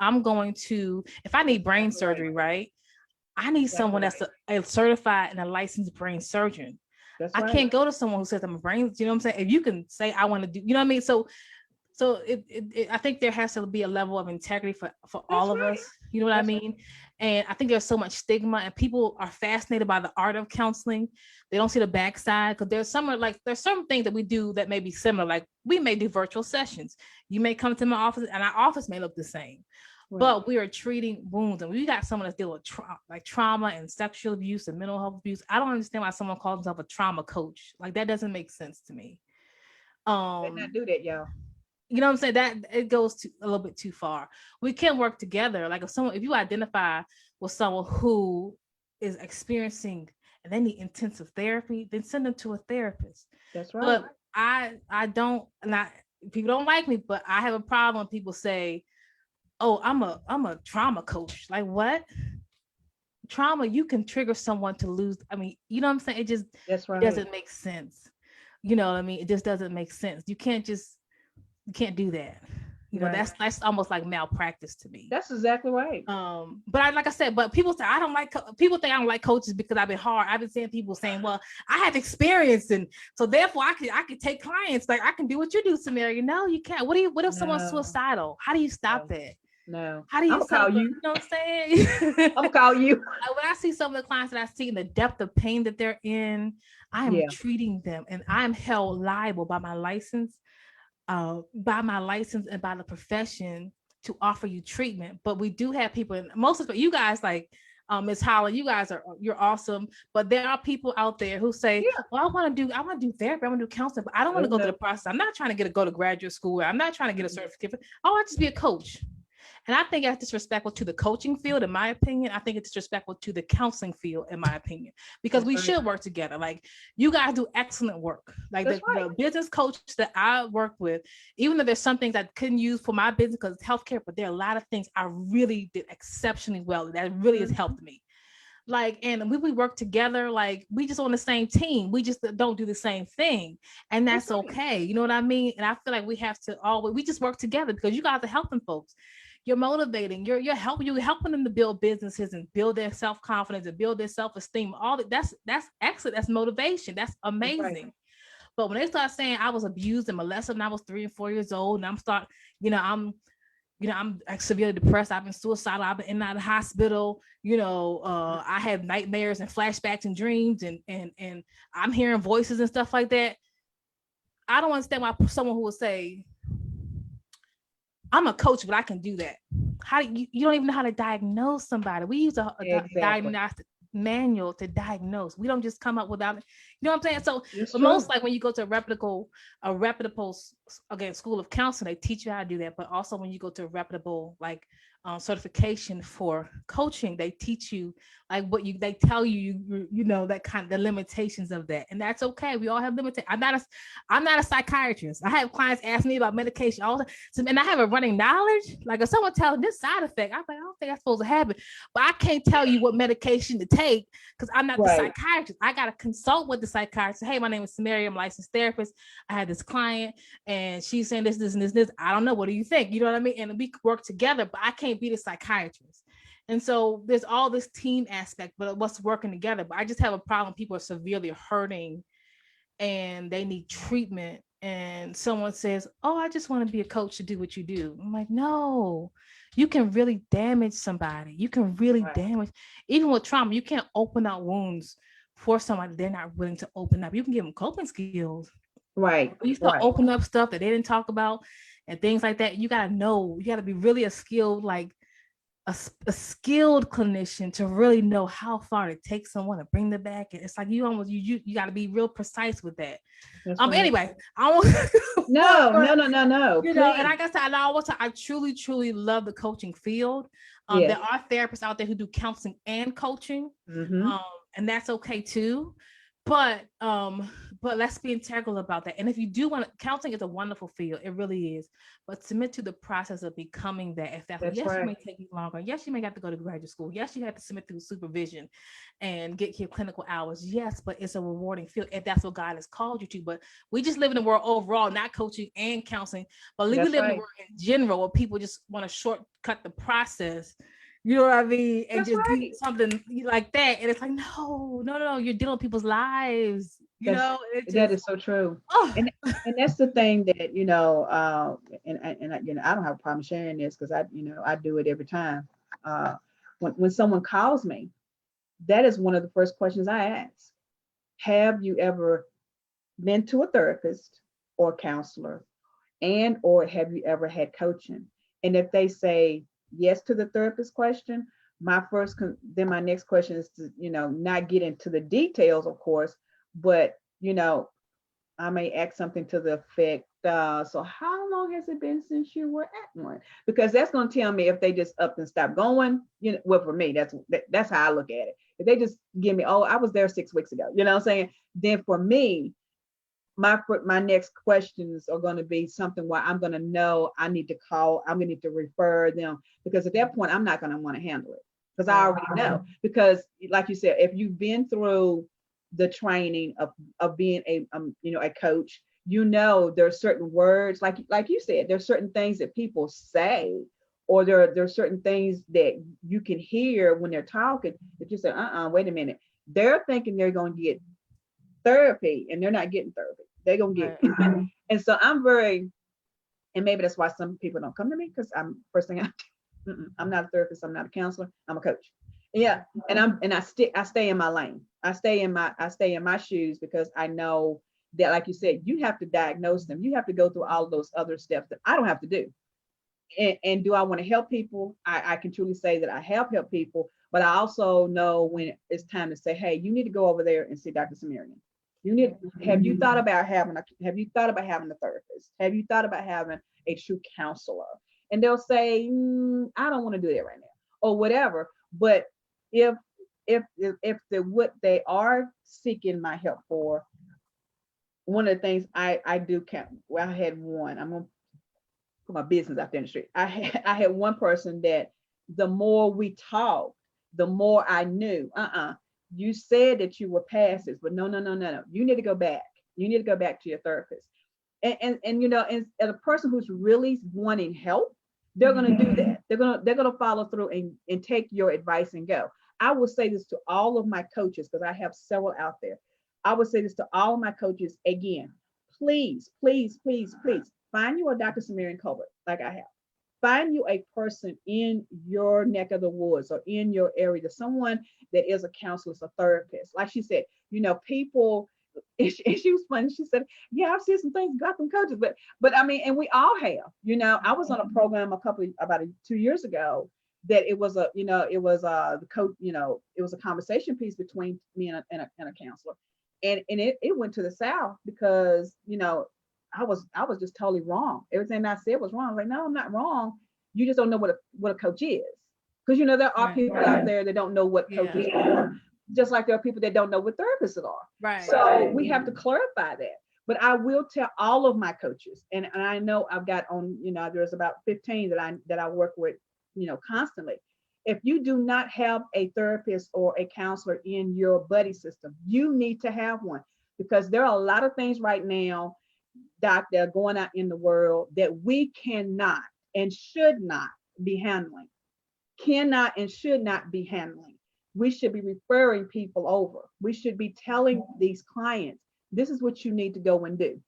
I need brain Exactly right. surgery, right? I need Exactly someone that's right. a certified and a licensed brain surgeon. That's I right. can't go to someone who says I'm a brain, you know what I'm saying? If you can say I want to do, you know what I mean? So I think there has to be a level of integrity for That's all of right. us. You know what I That's right. mean? And I think there's so much stigma, and people are fascinated by the art of counseling. They don't see the backside, because there's some things that we do that may be similar. Like we may do virtual sessions. You may come to my office, and our office may look the same, Right. but we are treating wounds. And we got someone that's dealing with trauma and sexual abuse and mental health abuse. I don't understand why someone calls themselves a trauma coach. Like that doesn't make sense to me. Better not Um, do that, y'all. you know what I'm saying? That it goes a little bit too far. We can work together. Like if you identify with someone who is experiencing and they need intensive therapy, then send them to a therapist. That's right. But I don't, and I people don't like me, but I have a problem when people say oh, I'm a trauma coach. Like what? Trauma, you can trigger someone to lose. I mean, you know what I'm saying? It just That's it right. doesn't make sense. You know what I mean? It just doesn't make sense. You can't do that. You know, Right. that's almost like malpractice to me. That's exactly right. But I, like I said, but people say I don't like people think I don't like coaches because I've been hard. I've been seeing people saying, well, I have experience, and so therefore I can take clients. Like I can do what you do, Samaria. No, you can't. What if someone's No, suicidal? How do you stop no, that? no. How do I'm you gonna call celebrate? you. You know what I'm saying? I'm gonna call you. When I see some of the clients that I see and the depth of pain that they're in, I am Yeah. treating them, and I'm held liable by my license and by the profession to offer you treatment. But we do have people, and most of you guys, like Ms. Holland, you're awesome. But there are people out there who say, Yeah. "Well, I want to do therapy, I want to do counseling, but I don't want Oh to go through no. the process. I'm not trying to go to graduate school. I'm not trying to get a Mm-mm. certificate. Oh, I just be a coach." And I think that's disrespectful to the coaching field, in my opinion. I think it's disrespectful to the counseling field, in my opinion, because That's we right. should work together. Like you guys do excellent work. Like That's right. the business coach that I work with, even though there's some things I couldn't use for my business because it's healthcare, but there are a lot of things I really did exceptionally well. That really has Mm-hmm. helped me. Like, and we work together, like we just on the same team, we just don't do the same thing, and That's that's right. okay, you know what I mean? And I feel like we have to always, we just work together because you guys are helping folks, you're motivating, you're helping them to build businesses and build their self-confidence and build their self-esteem, all that. That's excellent, that's motivation, that's That's right. amazing. But when they start saying I was abused and molested when I was 3 and 4 years old, and you know i'm I'm severely depressed. I've been suicidal. I've been in and out of the hospital. I have nightmares and flashbacks and dreams, and I'm hearing voices and stuff like that. I don't understand why someone who would say, "I'm a coach, but I can do that." How do you don't even know how to diagnose somebody? We use a Exactly. diagnostic manual to diagnose. We don't just come up without it. You know what I'm saying? So, It's but most true. like when you go to a reputable again school of counseling, they teach you how to do that. But also when you go to a reputable like certification for coaching, they teach you like they tell you know that kind of the limitations of that, and that's okay. We all have limitations. I'm not a psychiatrist. I have clients ask me about medication all the time, and I have a running knowledge. Like if someone tells this side effect, I'm like, I don't think that's supposed to happen, but I can't tell you what medication to take because I'm not the Right. psychiatrist. I got to consult with the psychiatrist. Hey, my name is Samaria. I'm a licensed therapist. I had this client and she's saying this, and this. I don't know. What do you think? You know what I mean? And we work together, but I can't be the psychiatrist. And so there's all this team aspect, but what's working together. But I just have a problem. People are severely hurting and they need treatment. And someone says, "Oh, I just want to be a coach to do what you do." I'm like, no, you can really damage somebody. You can really Right. damage, even with trauma, you can't open up wounds for somebody they're not willing to open up. You can give them coping skills. Right. When you start Right. opening up stuff that they didn't talk about and things like that, you got to know, you got to be really a skilled, like a skilled clinician to really know how far to take someone and bring them back. And it's like you got to be real precise with that. That's right. Anyway, I won't No, no, but no, no, no. and Please. like I said, I truly, truly love the coaching field. There Yes. are therapists out there who do counseling and coaching, Mm-hmm. um, and that's okay too. But let's be integral about that. And if you do want counseling is a wonderful field, it really is. But submit to the process of becoming that. If that's That's yes, you right. may take you longer. Yes, you may have to go to graduate school. Yes, you have to submit through supervision and get your clinical hours. Yes, but it's a rewarding field if that's what God has called you to. But we just live in the world overall, not coaching and counseling, but we That's live in the right. world in general where people just want to shortcut the process. You know what I mean? And That's just do right. something like that. And it's like, no, no, no, no. You're dealing with people's lives. That's It that just, is so true. oh, And that's the thing that, I don't have a problem sharing this because I do it every time. Uh, when someone calls me, that is one of the first questions I ask. Have you ever been to a therapist or counselor, and or have you ever had coaching? And if they say yes to the therapist question, then my next question is to not get into the details, of course, but you know I may ask something to the effect, so how long has it been since you were at one? Because that's going to tell me if they just up and stop going. Well, for me, that's how I look at it. If they just give me, oh, I was there 6 weeks ago, what I'm saying? Then for me, my next questions are going to be something where I'm going to know I need to call, I'm going to need to refer them, because at that point I'm not going to want to handle it, because I already know. Because like you said, if you've been through the training of being a coach, there's certain words, like you said, there's certain things that people say, or there's certain things that you can hear when they're talking, that you say, wait a minute, they're thinking they're going to get therapy, and they're not getting therapy. They're gonna get and so and maybe that's why some people don't come to me, because I'm first thing I'm not a therapist, I'm not a counselor, I'm a coach. Yeah. And I stay in my lane. I stay in my shoes, because I know that, like you said, you have to diagnose them. You have to go through all of those other steps that I don't have to do. And do I want to help people? I can truly say that I have helped people, but I also know when it's time to say, hey, you need to go over there and see Dr. Samaria. Have you thought about having a therapist? Have you thought about having a true counselor? And they'll say, I don't want to do that right now, or whatever. But if what they are seeking my help for, one of the things I do count. Well, I had one. I'm gonna put my business out there in the street. I had one person that the more we talked, the more I knew. You said that you were past this, but no. You need to go back. You need to go back to your therapist. And and a person who's really wanting help, they're going to do that. They're going to follow through and take your advice and go. I will say this to all of my coaches, because I have several out there. I would say this to all of my coaches again. Please, please, please, please find you a Dr. Samarian Colbert, like I have. Find you a person in your neck of the woods or in your area, someone that is a counselor, a therapist. Like she said, people, and she was funny. She said, yeah, I've seen some things got from coaches, but I mean, and we all have. I was on a program about 2 years ago, that it was the coach, it was a conversation piece between me and a counselor. And it went to the south, because I was just totally wrong. Everything I said was wrong. I was like, no, I'm not wrong. You just don't know what a coach is. Because there are people out there that don't know what coaches are. Just like there are people that don't know what therapists are. Right. So we have to clarify that. But I will tell all of my coaches, and I know I've got on, there's about 15 that I work with, constantly. If you do not have a therapist or a counselor in your buddy system, you need to have one, because there are a lot of things right now, Doc, that are going out in the world that we cannot and should not be handling. Cannot and should not be handling. We should be referring people over. We should be telling these clients, this is what you need to go and do.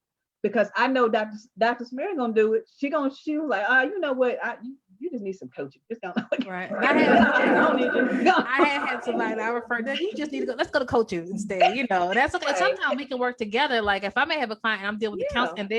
Because I know Dr. Samaria gonna do it. She was like, you know what? You just need some coaching. Just don't right. I had somebody I referred to. You just need to go. Let's go to coaches instead. That's okay. Right. Sometimes we can work together. Like if I may have a client and I'm dealing with the counselor, and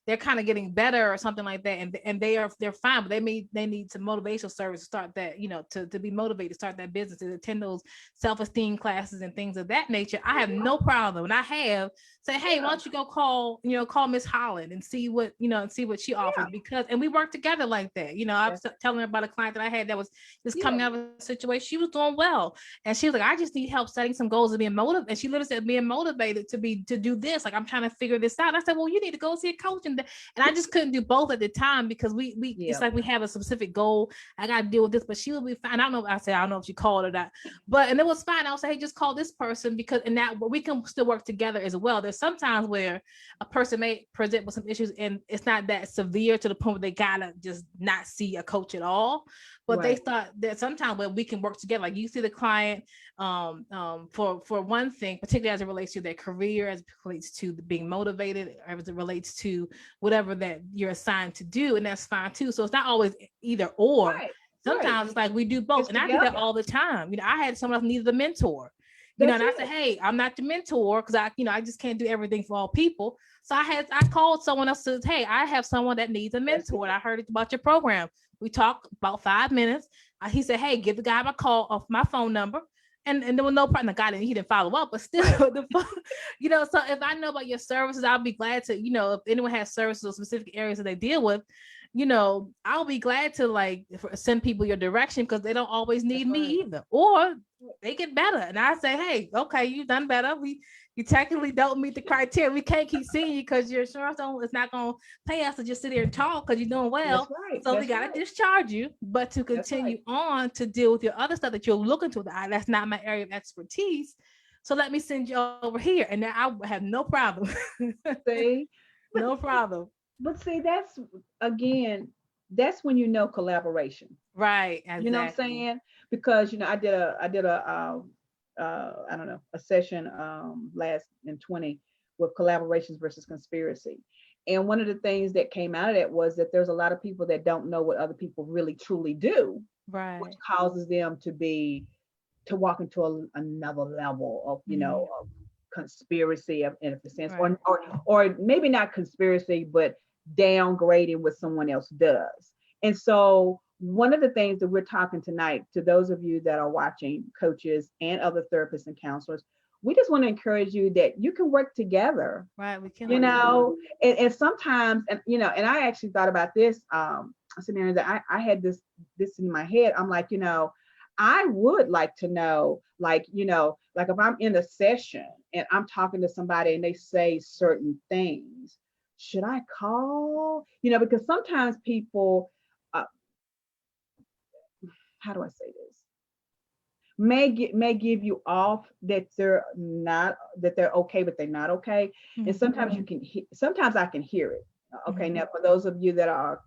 they're kind of getting better or something like that, and they're fine, but they need some motivational service to start that, to be motivated to start that business, to attend those self-esteem classes and things of that nature. I have no problem, and I have say, hey, why don't you go call Miss Holland and see what she offers, because we work together like that. I was telling her about a client that I had that was just coming out of a situation. She was doing well, and she was like, I just need help setting some goals and being motivated. And she literally said, being motivated to do this. Like, I'm trying to figure this out. And I said, well, you need to go see a coach. And I just couldn't do both at the time, because we it's like we have a specific goal. I got to deal with this, but she will be fine. I don't know if she called or not, and it was fine. I'll say, hey, just call this person, because and that we can still work together as well. There's sometimes where a person may present with some issues and it's not that severe to the point where they gotta just not see a coach at all. But they thought that sometimes where we can work together, like you see the client for one thing, particularly as it relates to their career, as it relates to being motivated, or as it relates to whatever that you're assigned to do, and that's fine too. So it's not always either or. Right. Sometimes it's like we do both, and I do that all the time. I had someone else needed a mentor. And I said, hey, I'm not the mentor, because I just can't do everything for all people. So I called someone else and said, hey, I have someone that needs a mentor. And I heard about your program. We talked about 5 minutes. He said, hey, give the guy my call off my phone number. And there was no problem. The guy he didn't follow up, but still, so if I know about your services, I'll be glad to, if anyone has services or specific areas that they deal with, I'll be glad to like send people your direction because they don't always That's need me right. either. Or they get better. And I say, hey, okay, you've done better. You technically don't meet the criteria. We can't keep seeing you because your insurance it's not gonna pay us to just sit here and talk because you're doing That's well. right. So we That's gotta right. discharge you, but to That's right. continue on to deal with your other stuff that you're looking to, that's not my area of expertise. So let me send you over here. And then I have no problem. See, but No problem. see, that's again, that's when you know collaboration. Right, You know what I'm exactly. saying? Because I did a I don't know, a session last in 20 with collaborations versus conspiracy. And one of the things that came out of that was that there's a lot of people that don't know what other people really truly do, which Right. causes them to walk into another level of, Mhm. of conspiracy in a sense, Right. or maybe not conspiracy, but downgrading what someone else does. And so one of the things that we're talking tonight to those of you that are watching, coaches and other therapists and counselors, we just want to encourage you that you can work together, Right. We can you work together. know, and sometimes, and and I actually thought about this scenario that I had this in my head. I'm like, I would like to know, like, like if I'm in a session and I'm talking to somebody and they say certain things, should I call? Because sometimes people, uh, how do I say this? May give you off that they're okay, but they're not okay. And Mhm. sometimes sometimes I can hear it. Okay, Mhm. now for those of you that are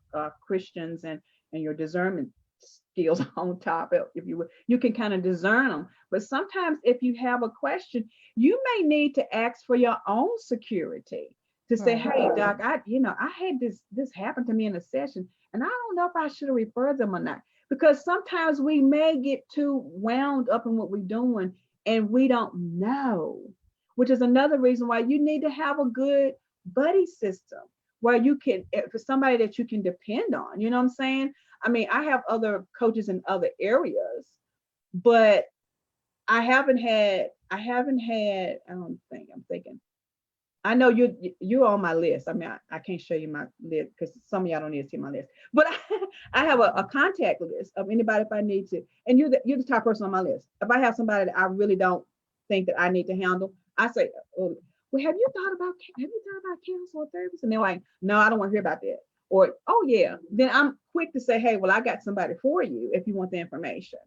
Christians and your discernment skills on top, if you would, you can kind of discern them. But sometimes if you have a question, you may need to ask for your own security to say, Right. hey doc, I had this happen to me in a session, and I don't know if I should have referred them or not, because sometimes we may get too wound up in what we're doing and we don't know, which is another reason why you need to have a good buddy system where you can, for somebody that you can depend on. You know what I'm saying? I mean, I have other coaches in other areas, but I don't think, I'm thinking, I know you're on my list. I mean, I can't show you my list because some of y'all don't need to see my list. But I have a contact list of anybody if I need to. And you're the top person on my list. If I have somebody that I really don't think that I need to handle, I say, oh, well, have you thought about counselor or therapist? And they're like, no, I don't want to hear about that. Or, oh yeah. Then I'm quick to say, hey, well, I got somebody for you if you want the information.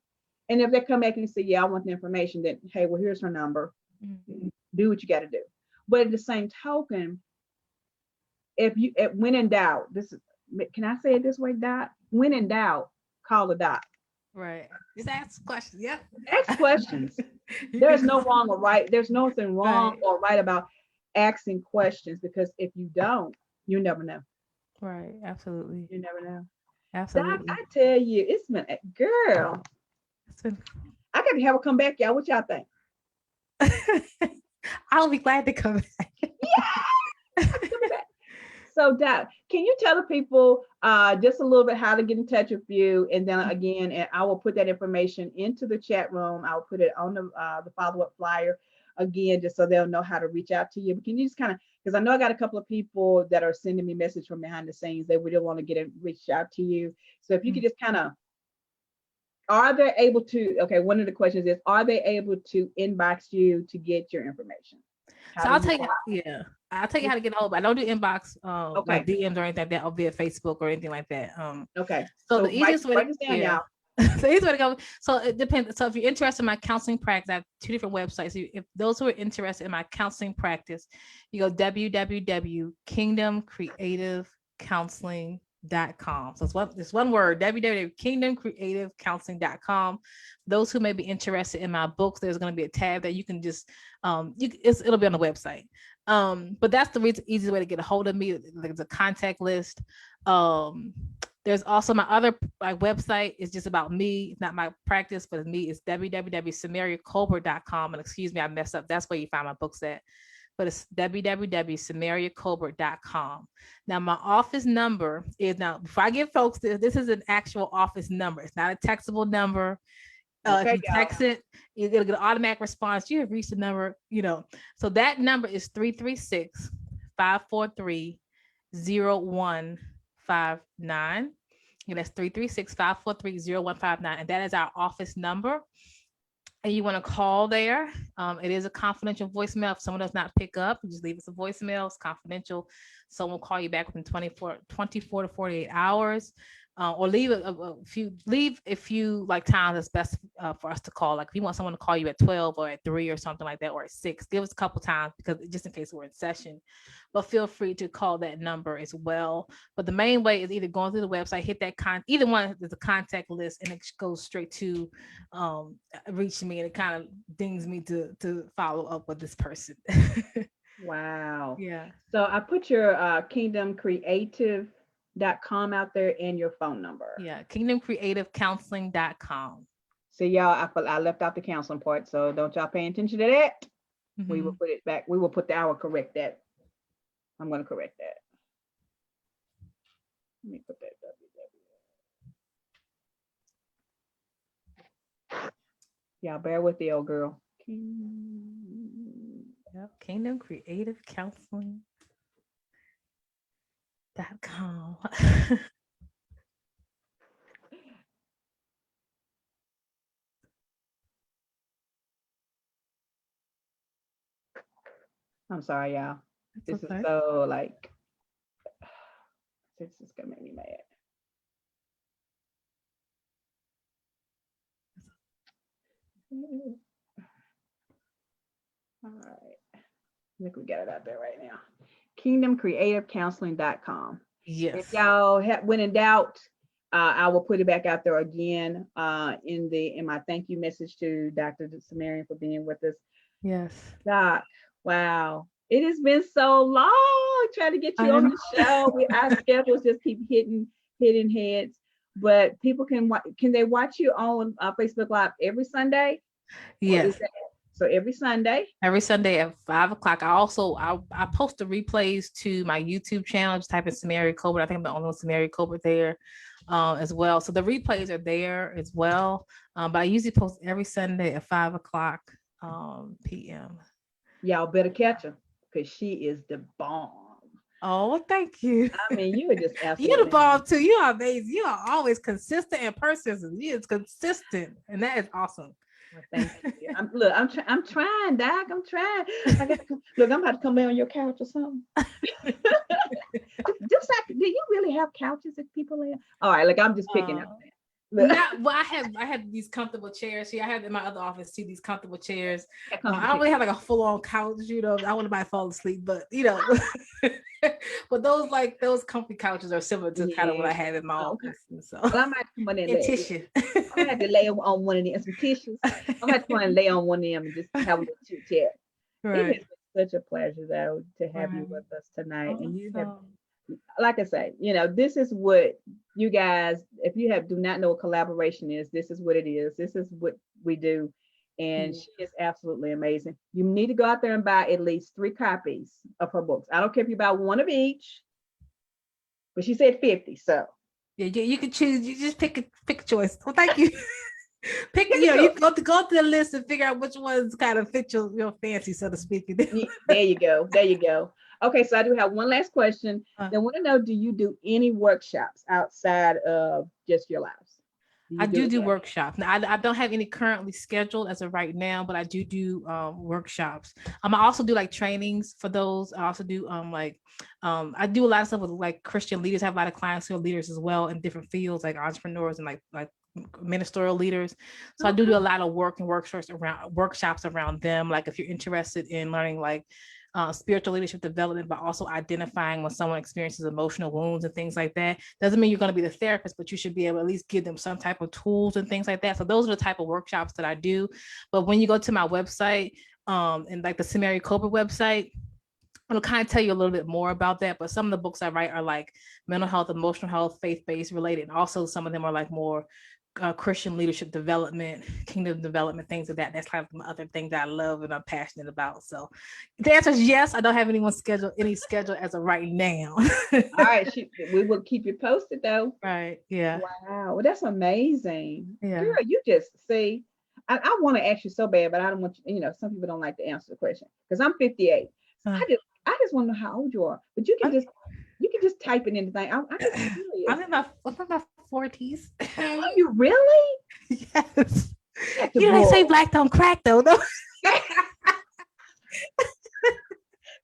And if they come back and say, yeah, I want the information, then hey, well, here's her number. Mhm. Do what you got to do. But at the same token, when in doubt, can I say it this way, Dot? When in doubt, call the Dot. Right. Just ask questions. Yeah. Ask questions. You can There's no just wrong or right. There's nothing wrong right. or right about asking questions, because if you don't, you never know. Right. Absolutely. You never know. Doc, Absolutely. I tell you, it's been a girl. It's been I got to have her come back, y'all. What y'all think? I'll be glad to come back. Yeah, have to come back. So, Doc, can you tell the people just a little bit how to get in touch with you? And then again, and I will put that information into the chat room. I'll put it on the follow up flyer again, just so they'll know how to reach out to you. But can you just kind of, because I know I got a couple of people that are sending me message from behind the scenes. They really want to reach out to you. So if you could Mhm. just kind of, are they able to? Okay, one of the questions is, are they able to inbox you to get your information? How So do I'll you? tell you, yeah, I'll tell you how to get a hold. I don't do inbox, like Okay, DMs or anything like that, or via Facebook or anything like that. okay. So So the easiest way to, write this down, yeah, y'all. the easiest way to go. So it depends. So if you're interested in my counseling practice, I have two different websites. If those who are interested in my counseling practice, you go www.kingdomcreativecounseling.com. So it's one word, www.kingdomcreativecounseling.com. Those who may be interested in my books, there's going to be a tab that you can just it'll be on the website. But that's the easiest way to get a hold of me. There's a contact list. Um, there's also my other website is just about me. It's not my practice, but me. It's www.samariacolbert.com. And excuse me, I messed up. That's where you find my books at. But it's www.samariacolbert.com. Now, my office number is, now, before I give folks this is an actual office number. It's not a textable number. If Okay, you y'all. text it, it'll get an automatic response. You have reached the number. So that number is 336-543-0154. 0159. And that's 336-543-0159. And that is our office number. And you want to call there. It is a confidential voicemail. If someone does not pick up, just leave us a voicemail. It's confidential. Someone will call you back within 24 to 48 hours. Or leave a few like times that's best for us to call. Like if you want someone to call you at 12 or at 3 or something like that, or at 6, give us a couple times, because just in case we're in session. But feel free to call that number as well. But the main way is either going through the website, hit that either one, there's a contact list, and it goes straight to reach me, and it kind of dings me to follow up with this person. Wow. Yeah. So I put your kingdomcreative.com out there and your phone number. Yeah. kingdomcreativecounseling.com. See, y'all, I left out the counseling part, so don't y'all pay attention to that. Mm-hmm. We will put it back. We will put I will correct that. I'm going to correct that. Let me put that www. Y'all bear with the old girl. Yep. kingdomcreativecounseling.com. I'm sorry, y'all. That's This okay. is so like, this is gonna make me mad. All right. I think we got it out there right now. kingdomcreativecounseling.com. Yes. If y'all when in doubt, I will put it back out there again in my thank you message to Dr. Samaria for being with us. Yes. Doc, wow. It has been so long trying to get you on the show. Our schedules just keep hitting heads. But people can they watch you on Facebook Live every Sunday? Yes. So every Sunday at 5:00. I post the replays to my YouTube channel. Just type in Samaria Colbert. I think I'm the only one Samaria Colbert there as well. So the replays are there as well. But I usually post every Sunday at 5:00 p.m. Y'all better catch her because she is the bomb. Oh, thank you. I mean, you are just absolutely. You're the bomb too. You are amazing. You are always consistent and persistent. You is consistent, and that is awesome. Well, thank you. I'm trying, Doc. I'm trying. I'm about to come lay on your couch or something. Just like, do you really have couches that people lay on? All right, like I'm just picking up. I have these comfortable chairs here. I have in my other office too these comfortable chairs. I don't really have like a full-on couch, I want to fall asleep, but but those comfy couches are similar to kind of what I have in my office. So well, I might come on and tissue. I might have to lay on one of them, some tissues. I might come and lay on one of them and just have a little chit chat. Right. It has been such a pleasure though to have you with us tonight. And you have, like I say, this is what you guys, if you do not know what collaboration is, this is what it is. This is what we do. And she is absolutely amazing. You need to go out there and buy at least 3 copies of her books. I don't care if you buy one of each, but she said 50. So yeah, you can choose. You just pick a choice. Well, thank you. You go to the list and figure out which ones kind of fit your fancy, so to speak. There you go. Okay, so I do have one last question. I want to know, do you do any workshops outside of just your lives? I do workshops. Now, I don't have any currently scheduled as of right now, but I do workshops. I also do like trainings for those. I also do I do a lot of stuff with like Christian leaders. I have a lot of clients who are leaders as well in different fields, like entrepreneurs and like ministerial leaders. So I do a lot of work and workshops around them. Like if you're interested in learning like spiritual leadership development, but also identifying when someone experiences emotional wounds and things like that. Doesn't mean you're going to be the therapist, but you should be able to at least give them some type of tools and things like that. So those are the type of workshops that I do. But when you go to my website and like the Samaria Colbert website, it'll kind of tell you a little bit more about that. But some of the books I write are like mental health, emotional health, faith-based related. And also some of them are like more Christian leadership development, kingdom development, things of that. That's kind of the other thing that I love and I'm passionate about. So the answer is yes. I don't have any schedule as of right now. All right, we will keep you posted though. Right. Yeah. Wow. Well, that's amazing. Yeah. Girl, you just see. I want to ask you so bad, but I don't want you. Some people don't like to answer the question because I'm 58. So I just want to know how old you are. But you can can just type it in the thing. I'm just curious. I'm in my 40s. Are you really? Yes. At the You know, they say bull. black don't crack though. No.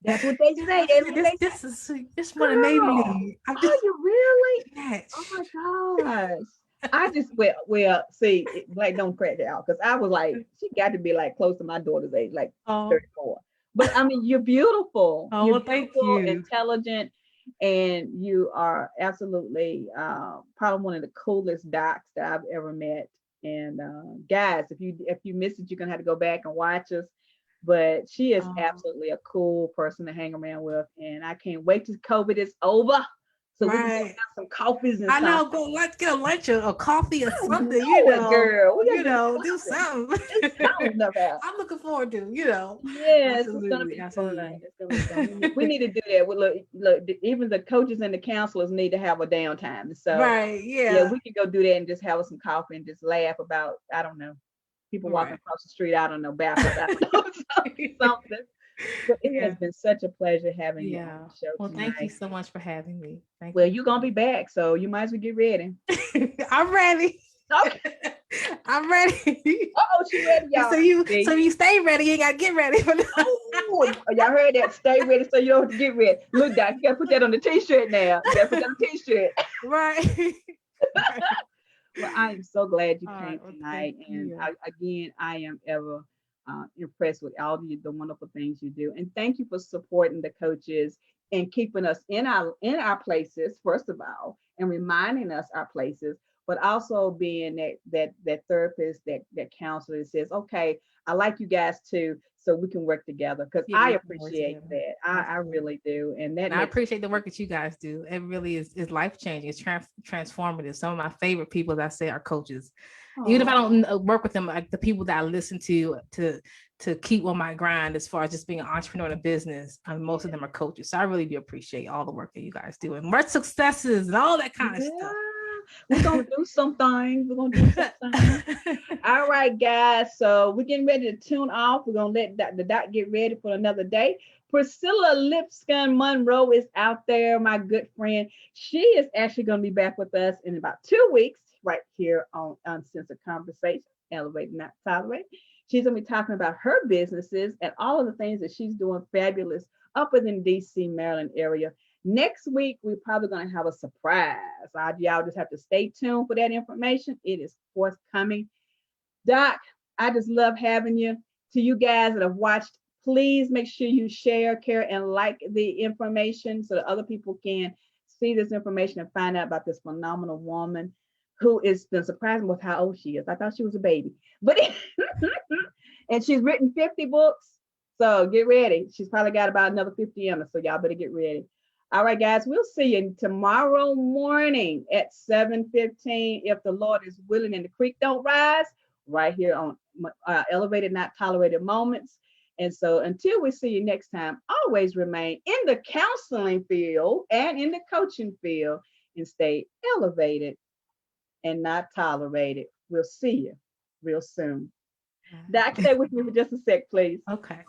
That's what they say. That's what this they say. this is this more than Girl, Navy. I'm are just you really? Oh yes. my gosh. I just see Black don't crack it out because I was like, she got to be like close to my daughter's age, like Oh, 34. But I mean, you're beautiful. oh You're well, thank beautiful, you. intelligent, and you are absolutely probably one of the coolest docs that I've ever met. And guys, if you missed it, you're gonna have to go back and watch us. But she is Oh, absolutely a cool person to hang around with, and I can't wait till COVID is over so we can go right. have some coffees and I some. know. Go. Let's get a lunch or coffee or I something. know it, girl. We gotta do Do something. something. Do something about. I'm looking forward to. Yes, it's gonna Absolutely, be fun. absolutely. It's gonna be fun. We need to do that. Look, even the coaches and the counselors need to have a downtime. So Right. yeah, Yeah. we can go do that and just have some coffee and just laugh about, I don't know, people walking Right. across the street. I don't know, backwards. I don't know, something. But it has Yeah. been such a pleasure having you on Yeah. the show Well, thank you tonight. so much for having me. Thank Well, you. you're gonna be back, so you might as well get ready. I'm ready. Okay. I'm ready. Oh, she ready, y'all. So See? you stay ready, you ain't gotta get ready for that. Oh, y'all heard that? Stay ready so you don't have to get ready. Look, Doc, you gotta put that on the t-shirt now. You gotta put that on the t-shirt. Right. Right. Well, I am so glad you All came right. Well, thank tonight, and you. I am ever impressed with all the wonderful things you do, and thank you for supporting the coaches and keeping us in our places, first of all, and reminding us our places, but also being that therapist, that counselor that says, okay, I like you guys too, so we can work together, because Yeah, I we can work appreciate together. that. I Absolutely. really do, and that And I makes. appreciate the work that you guys do. It really is life changing. It's transformative. Some of my favorite people, as I say, are coaches. Even if I Oh, don't work with them, like the people that I listen to keep on my grind as far as just being an entrepreneur in a business, most of yeah. them are coaches. So I really do appreciate all the work that you guys do and more successes and all that kind of stuff. Yeah, we're gonna do some things. We're gonna do some things. All right, guys. So we're getting ready to tune off. We're gonna let the doc get ready for another day. Priscilla Lipscomb Monroe is out there, my good friend. She is actually gonna be back with us in about 2 weeks, right here on Uncensored Conversation, Elevate Not Tolerate. She's gonna be talking about her businesses and all of the things that she's doing fabulous up within DC, Maryland area. Next week, we're probably going to have a surprise. Y'all just have to stay tuned for that information. It is forthcoming. Doc, I just love having you. To you guys that have watched, please make sure you share, care, and like the information so that other people can see this information and find out about this phenomenal woman who is been surprising with how old she is. I thought she was a baby, but and she's written 50 books. So get ready. She's probably got about another 50 in her. So y'all better get ready. All right, guys, we'll see you tomorrow morning at 7:15 if the Lord is willing and the creek don't rise, right here on Elevated Not Tolerated Moments. And so until we see you next time, always remain in the counseling field and in the coaching field and stay elevated and not tolerated. We'll see you real soon. Doc, stay with me for just a sec, please. Okay.